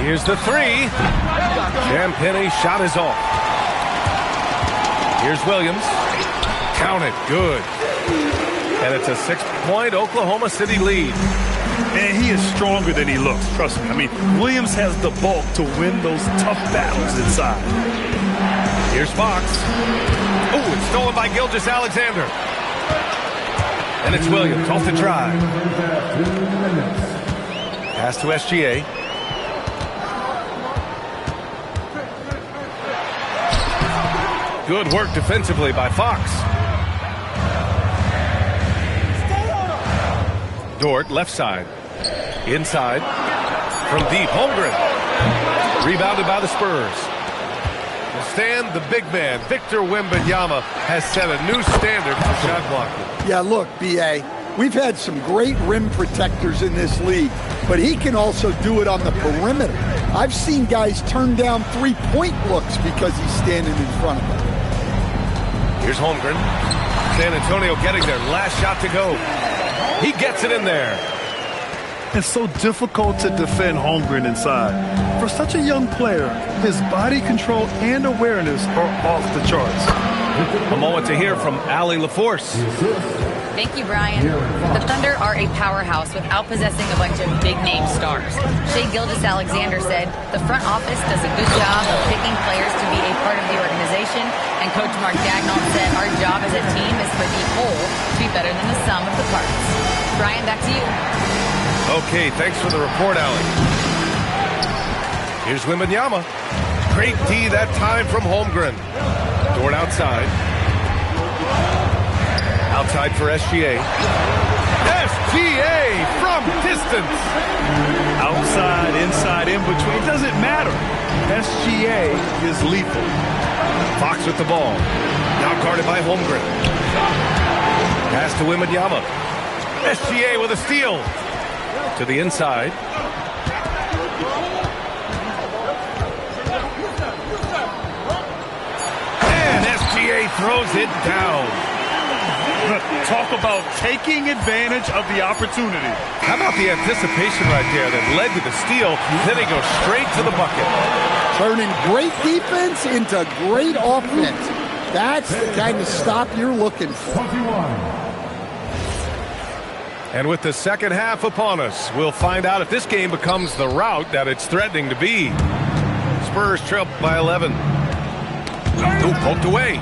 Here's the 3. Champagnie shot is off. Here's Williams. Count it. Good. And it's a 6-point Oklahoma City lead. And he is stronger than he looks, trust me. I mean, Williams has the bulk to win those tough battles inside. Here's Fox. Oh, it's stolen by Gilgeous-Alexander. And it's Williams off the drive. Pass to SGA. Good work defensively by Fox. Dort, left side. Inside. From deep, Holmgren. Rebounded by the Spurs. Stan, the big man, Victor Wembanyama, has set a new standard for shot blocking. Yeah, look, B.A., we've had some great rim protectors in this league, but he can also do it on the perimeter. I've seen guys turn down three-point looks because he's standing in front of them. Here's Holmgren. San Antonio getting their last shot to go. He gets it in there. It's so difficult to defend Holmgren inside. For such a young player, his body control and awareness are off the charts. A moment to hear from Allie LaForce. Thank you, Brian. The Thunder are a powerhouse without possessing a bunch of big-name stars. Shai Gilgeous-Alexander said, the front office does a good job of picking players to be a part of the organization, and Coach Mark Daigneault said, our job as a team is for the whole to be better than the sum of the parts. Brian, back to you. Okay, thanks for the report, Allen. Here's Wembanyama. Great D that time from Holmgren. Dort outside. Outside for SGA. SGA from distance. Outside, inside, in between. It doesn't matter. SGA is lethal. Fox with the ball. Now guarded by Holmgren. Pass to Wembanyama. SGA with a steal. To the inside. And SGA throws it down. Talk about taking advantage of the opportunity. How about the anticipation right there that led to the steal? Then he goes straight to the bucket. Turning great defense into great offense. That's the kind of stop you're looking for. And with the second half upon us, we'll find out if this game becomes the rout that it's threatening to be. Spurs trail by 11. Ooh, poked away.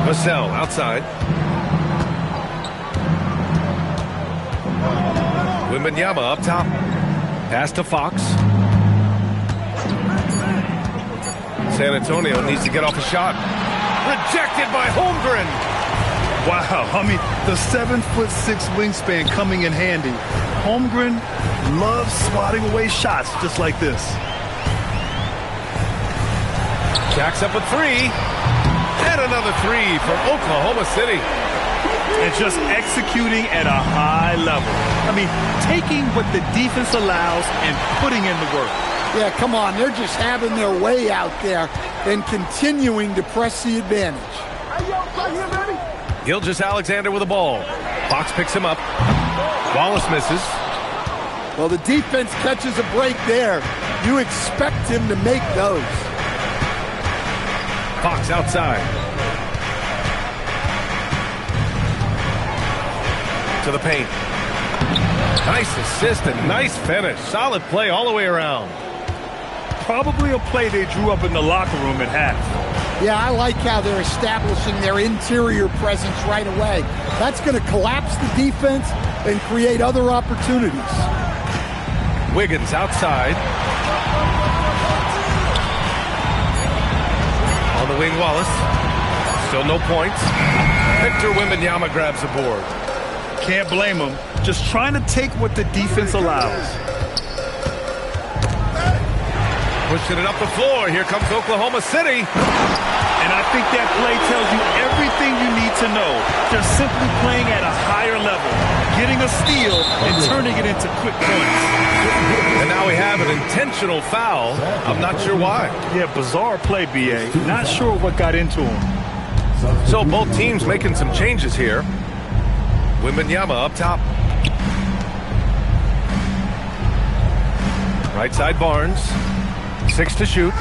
Vassell outside. Wembanyama up top. Pass to Fox. San Antonio needs to get off a shot. Rejected by Holmgren. Wow, I mean, the 7'6" wingspan coming in handy. Holmgren loves swatting away shots just like this. Jacks up a three. And another three from Oklahoma City. And just executing at a high level. I mean, taking what the defense allows and putting in the work. Yeah, come on. They're just having their way out there and continuing to press the advantage. Gilgeous-Alexander with the ball. Fox picks him up. Wallace misses. Well, the defense catches a break there. You expect him to make those. Fox outside. To the paint. Nice assist and nice finish. Solid play all the way around. Probably a play they drew up in the locker room at half. Yeah, I like how they're establishing their interior presence right away. That's going to collapse the defense and create other opportunities. Wiggins outside. On the wing, Wallace. Still no points. Victor Wembanyama grabs the board. Can't blame him. Just trying to take what the defense allows. Pushing it up the floor. Here comes Oklahoma City. And I think that play tells you everything you need to know. Just simply playing at a higher level, getting a steal, and turning it into quick points. And now we have an intentional foul. I'm not sure why. Yeah, bizarre play, B.A. Not sure what got into him. So both teams making some changes here. Wembanyama up top. Right side Barnes. 6 to shoot.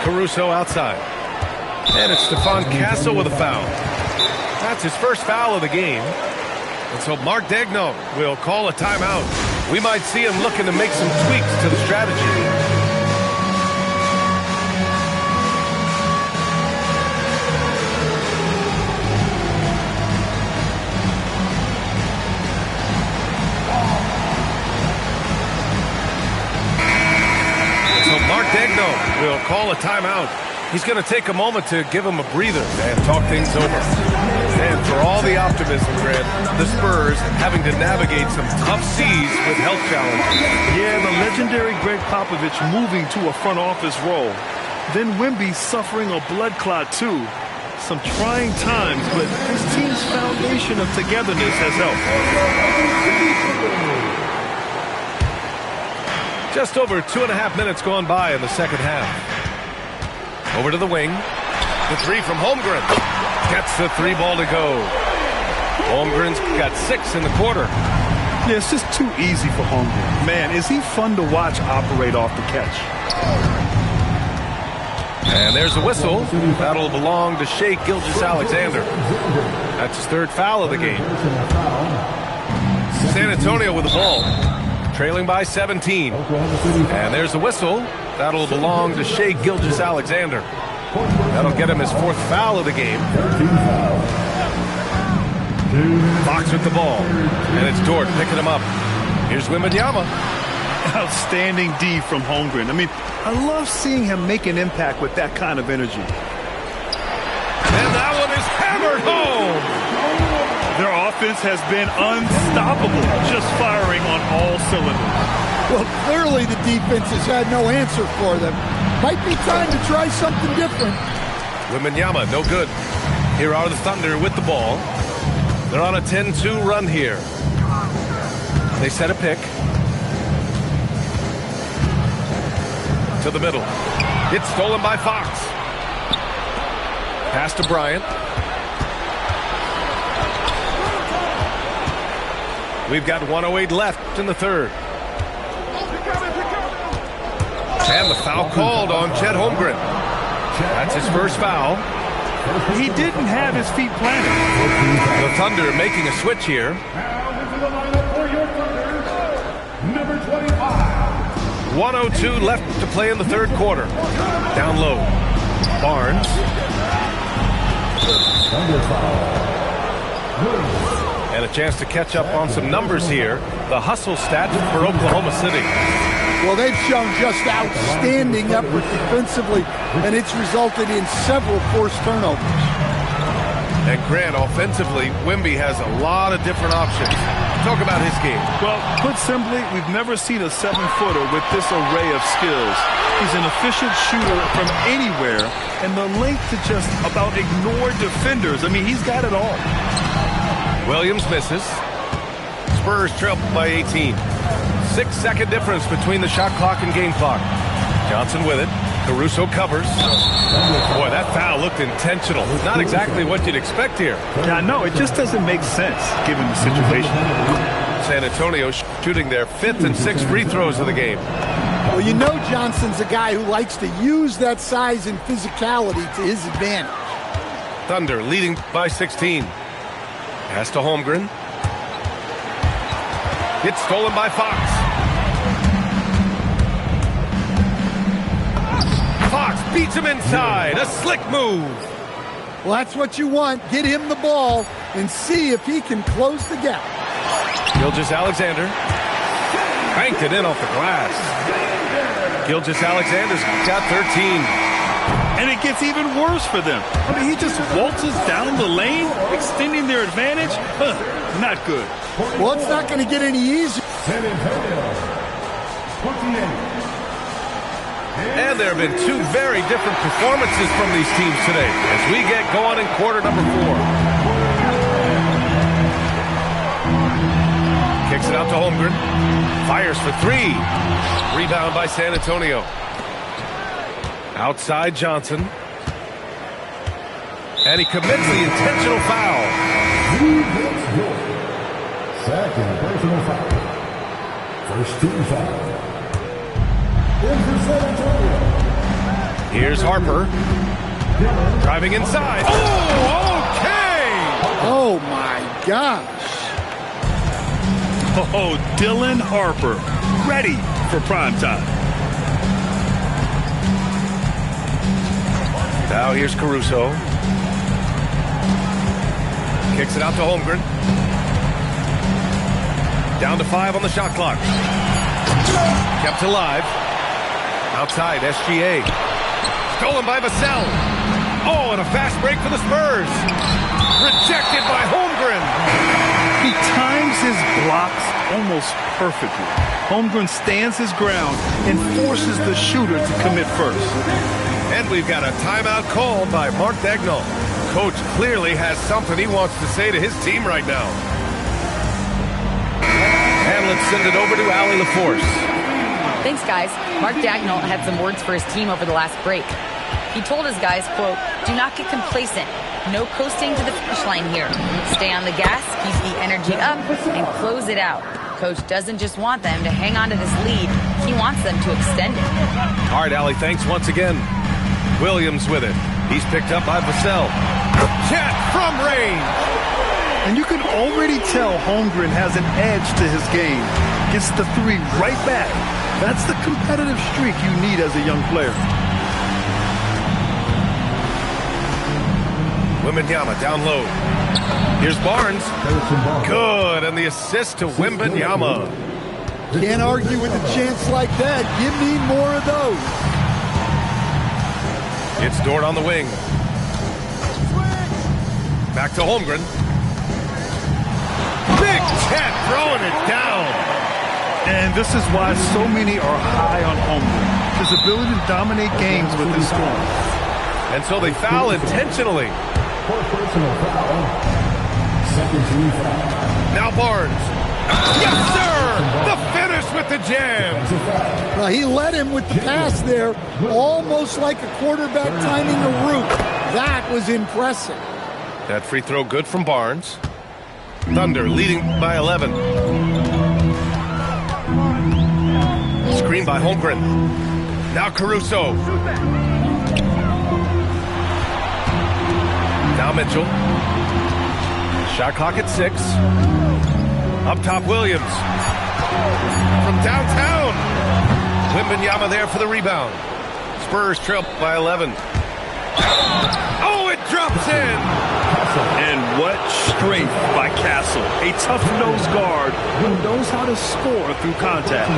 Caruso outside. And it's Stephon Castle with a foul. That's his first foul of the game. And so Mark Daigneault will call a timeout. We might see him looking to make some tweaks to the strategy. Mark Daigneault will call a timeout. He's going to take a moment to give him a breather and talk things over. And for all the optimism, Grant, the Spurs having to navigate some tough seas with health challenges. Yeah, the legendary Greg Popovich moving to a front office role. Then Wemby suffering a blood clot too. Some trying times, but this team's foundation of togetherness has helped. Just over 2.5 minutes gone by in the second half. Over to the wing. The three from Holmgren. Gets the three ball to go. Holmgren's got 6 in the quarter. Yeah, it's just too easy for Holmgren. Man, is he fun to watch operate off the catch. And there's a whistle. That'll belong to Shai Gilgeous-Alexander. That's his 3rd foul of the game. San Antonio with the ball. Trailing by 17. And there's the whistle. That'll belong to Shai Gilgeous-Alexander. That'll get him his 4th foul of the game. Fox with the ball. And it's Dort picking him up. Here's Wembanyama. Outstanding D from Holmgren. I mean, I love seeing him make an impact with that kind of energy. And that one is hammered home. Their offense has been unstoppable, just firing on all cylinders. Well, clearly the defense has had no answer for them. Might be time to try something different. Wembanyama, no good. Here are the Thunder with the ball. They're on a 10-2 run here. They set a pick. To the middle. It's stolen by Fox. Pass to Bryant. We've got 1:08 left in the 3rd. And the foul called on Chet Holmgren. That's his 1st foul. He didn't have his feet planted. The Thunder making a switch here. Number 25. 1:02 left to play in the 3rd quarter. Down low. Barnes. And a chance to catch up on some numbers here. The hustle stat for Oklahoma City. Well, they've shown just outstanding effort defensively, and it's resulted in several forced turnovers. And Grant, offensively, Wemby has a lot of different options. Talk about his game. Well, put simply, we've never seen a 7-footer with this array of skills. He's an efficient shooter from anywhere, and the length to just about ignore defenders. I mean, he's got it all. Williams misses. Spurs trail by 18. 6-second difference between the shot clock and game clock. Johnson with it. Caruso covers. Boy, that foul looked intentional. Not exactly what you'd expect here. Yeah, no, it just doesn't make sense given the situation. San Antonio shooting their 5th and 6th free throws of the game. Well, you know Johnson's a guy who likes to use that size and physicality to his advantage. Thunder leading by 16. Pass to Holmgren. It's stolen by Fox. Fox beats him inside. A slick move. Well, that's what you want. Get him the ball and see if he can close the gap. Gilgeous-Alexander banked it in off the glass. Gilgeous-Alexander's got 13. And it gets even worse for them. I mean, he just waltzes down the lane, extending their advantage. Not good. Well, it's not going to get any easier. And there have been 2 very different performances from these teams today as we get going in quarter number 4. Kicks it out to Holmgren. Fires for 3. Rebound by San Antonio. Outside Johnson. And he commits the intentional foul. Second personal foul. First team foul. Here's Harper. Driving inside. Oh, okay! Oh, my gosh. Oh, Dylan Harper, ready for prime time. Now here's Caruso. Kicks it out to Holmgren. Down to 5 on the shot clock. Kept alive. Outside, SGA. Stolen by Vassell. Oh, and a fast break for the Spurs. Rejected by Holmgren. He times his blocks almost perfectly. Holmgren stands his ground and forces the shooter to commit first. And we've got a timeout called by Mark Daigneault. Coach clearly has something he wants to say to his team right now. And let's send it over to Allie LaForce. Thanks, guys. Mark Daigneault had some words for his team over the last break. He told his guys, quote, "Do not get complacent. No coasting to the finish line here. Stay on the gas, keep the energy up, and close it out." Coach doesn't just want them to hang on to this lead. He wants them to extend it. All right, Allie, thanks once again. Williams with it. He's picked up by Vassell. Chet from range. And you can already tell Holmgren has an edge to his game. Gets the 3 right back. That's the competitive streak you need as a young player. Wembanyama down low. Here's Barnes. Good, and the assist to Wembanyama. Can't argue with a chance like that. Give me more of those. It's Dort on the wing. Back to Holmgren. Big Chet throwing it down. And this is why so many are high on Holmgren. His ability to dominate games with his scoring. And so they foul intentionally. Now Barnes. Yes, sir! The finish with the jam. Well, he led him with the pass there, almost like a quarterback timing a route. That was impressive. That free throw good from Barnes. Thunder leading by 11. Screen by Holmgren. Now Caruso. Now Mitchell. Shot clock at 6. Up top, Williams. From downtown. Wembanyama there for the rebound. Spurs trail by 11. Oh, it drops in. And what strength by Castle. A tough-nosed guard who knows how to score through contact.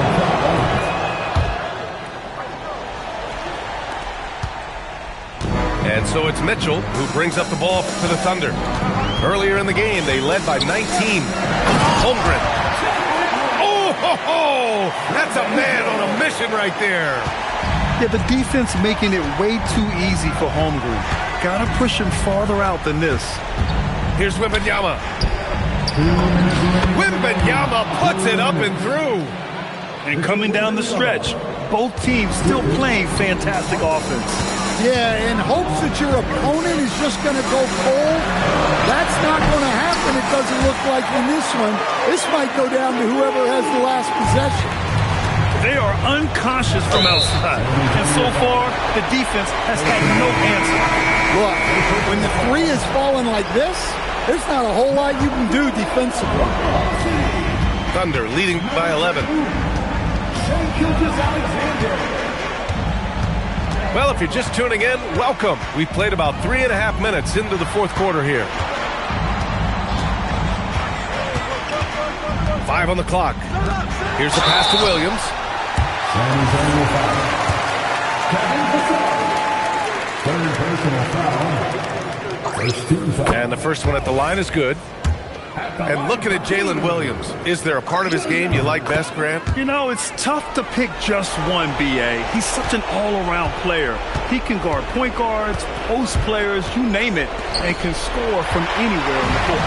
And so it's Mitchell who brings up the ball for the Thunder. Earlier in the game, they led by 19. Holmgren. Oh, ho, ho! That's a man on a mission right there. Yeah, the defense making it way too easy for Holmgren. Gotta push him farther out than this. Here's Wembanyama. Wembanyama puts it up and through. And coming down the stretch, both teams still playing fantastic offense. Yeah, in hopes that your opponent is just going to go cold, that's not going to happen. It doesn't look like in this one. This might go down to whoever has the last possession. They are unconscious from outside. And so far, the defense has had no answer. Look, when the three is falling like this, there's not a whole lot you can do defensively. Thunder leading by 11. Well, if you're just tuning in, welcome. We've played about 3.5 minutes into the fourth quarter here. 5 on the clock. Here's the pass to Williams. And the first one at the line is good. And looking at Jalen Williams, is there a part of his game you like best, Grant? You know, it's tough to pick just one, B.A. He's such an all-around player. He can guard point guards, post players, you name it, and can score from anywhere on the court.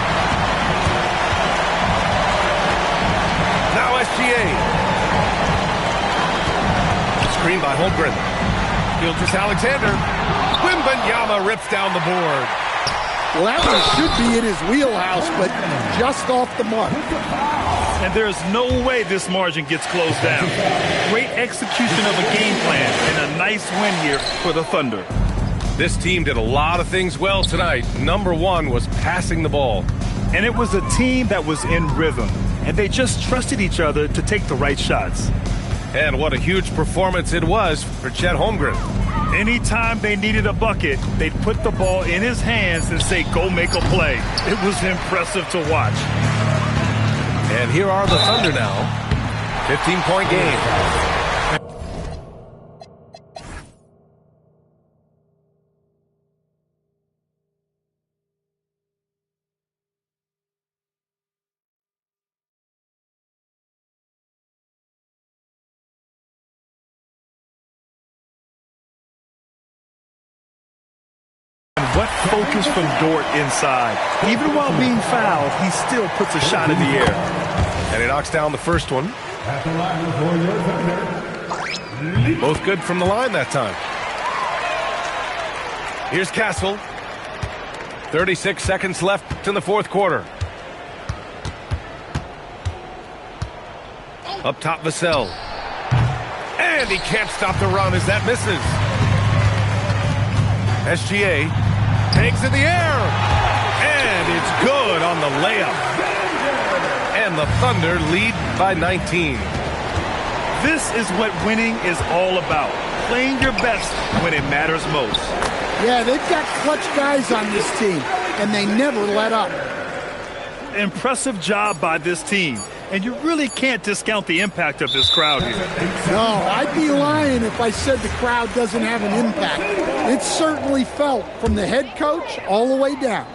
Now SGA. Screen by Holmgren. Gilgeous Alexander. Wembanyama rips down the board. Well, that one should be in his wheelhouse, but just off the mark. And there's no way this margin gets closed down. Great execution of a game plan and a nice win here for the Thunder. This team did a lot of things well tonight. Number one was passing the ball. And it was a team that was in rhythm. And they just trusted each other to take the right shots. And what a huge performance it was for Chet Holmgren. Anytime they needed a bucket, they'd put the ball in his hands and say, go make a play. It was impressive to watch. And here are the Thunder now. 15-point game. What focus from Dort inside. Even while being fouled, he still puts a shot in the air. And he knocks down the first one. Both good from the line that time. Here's Castle. 36 seconds left in the fourth quarter. Up top, Vassell. And he can't stop the run as that misses. SGA takes in the air. And it's good on the layup. And the Thunder lead by 19. This is what winning is all about. playing your best when it matters most. Yeah, they've got clutch guys on this team, and they never let up. Impressive job by this team. And you really can't discount the impact of this crowd here. No, I'd be lying if I said the crowd doesn't have an impact. It's certainly felt from the head coach all the way down.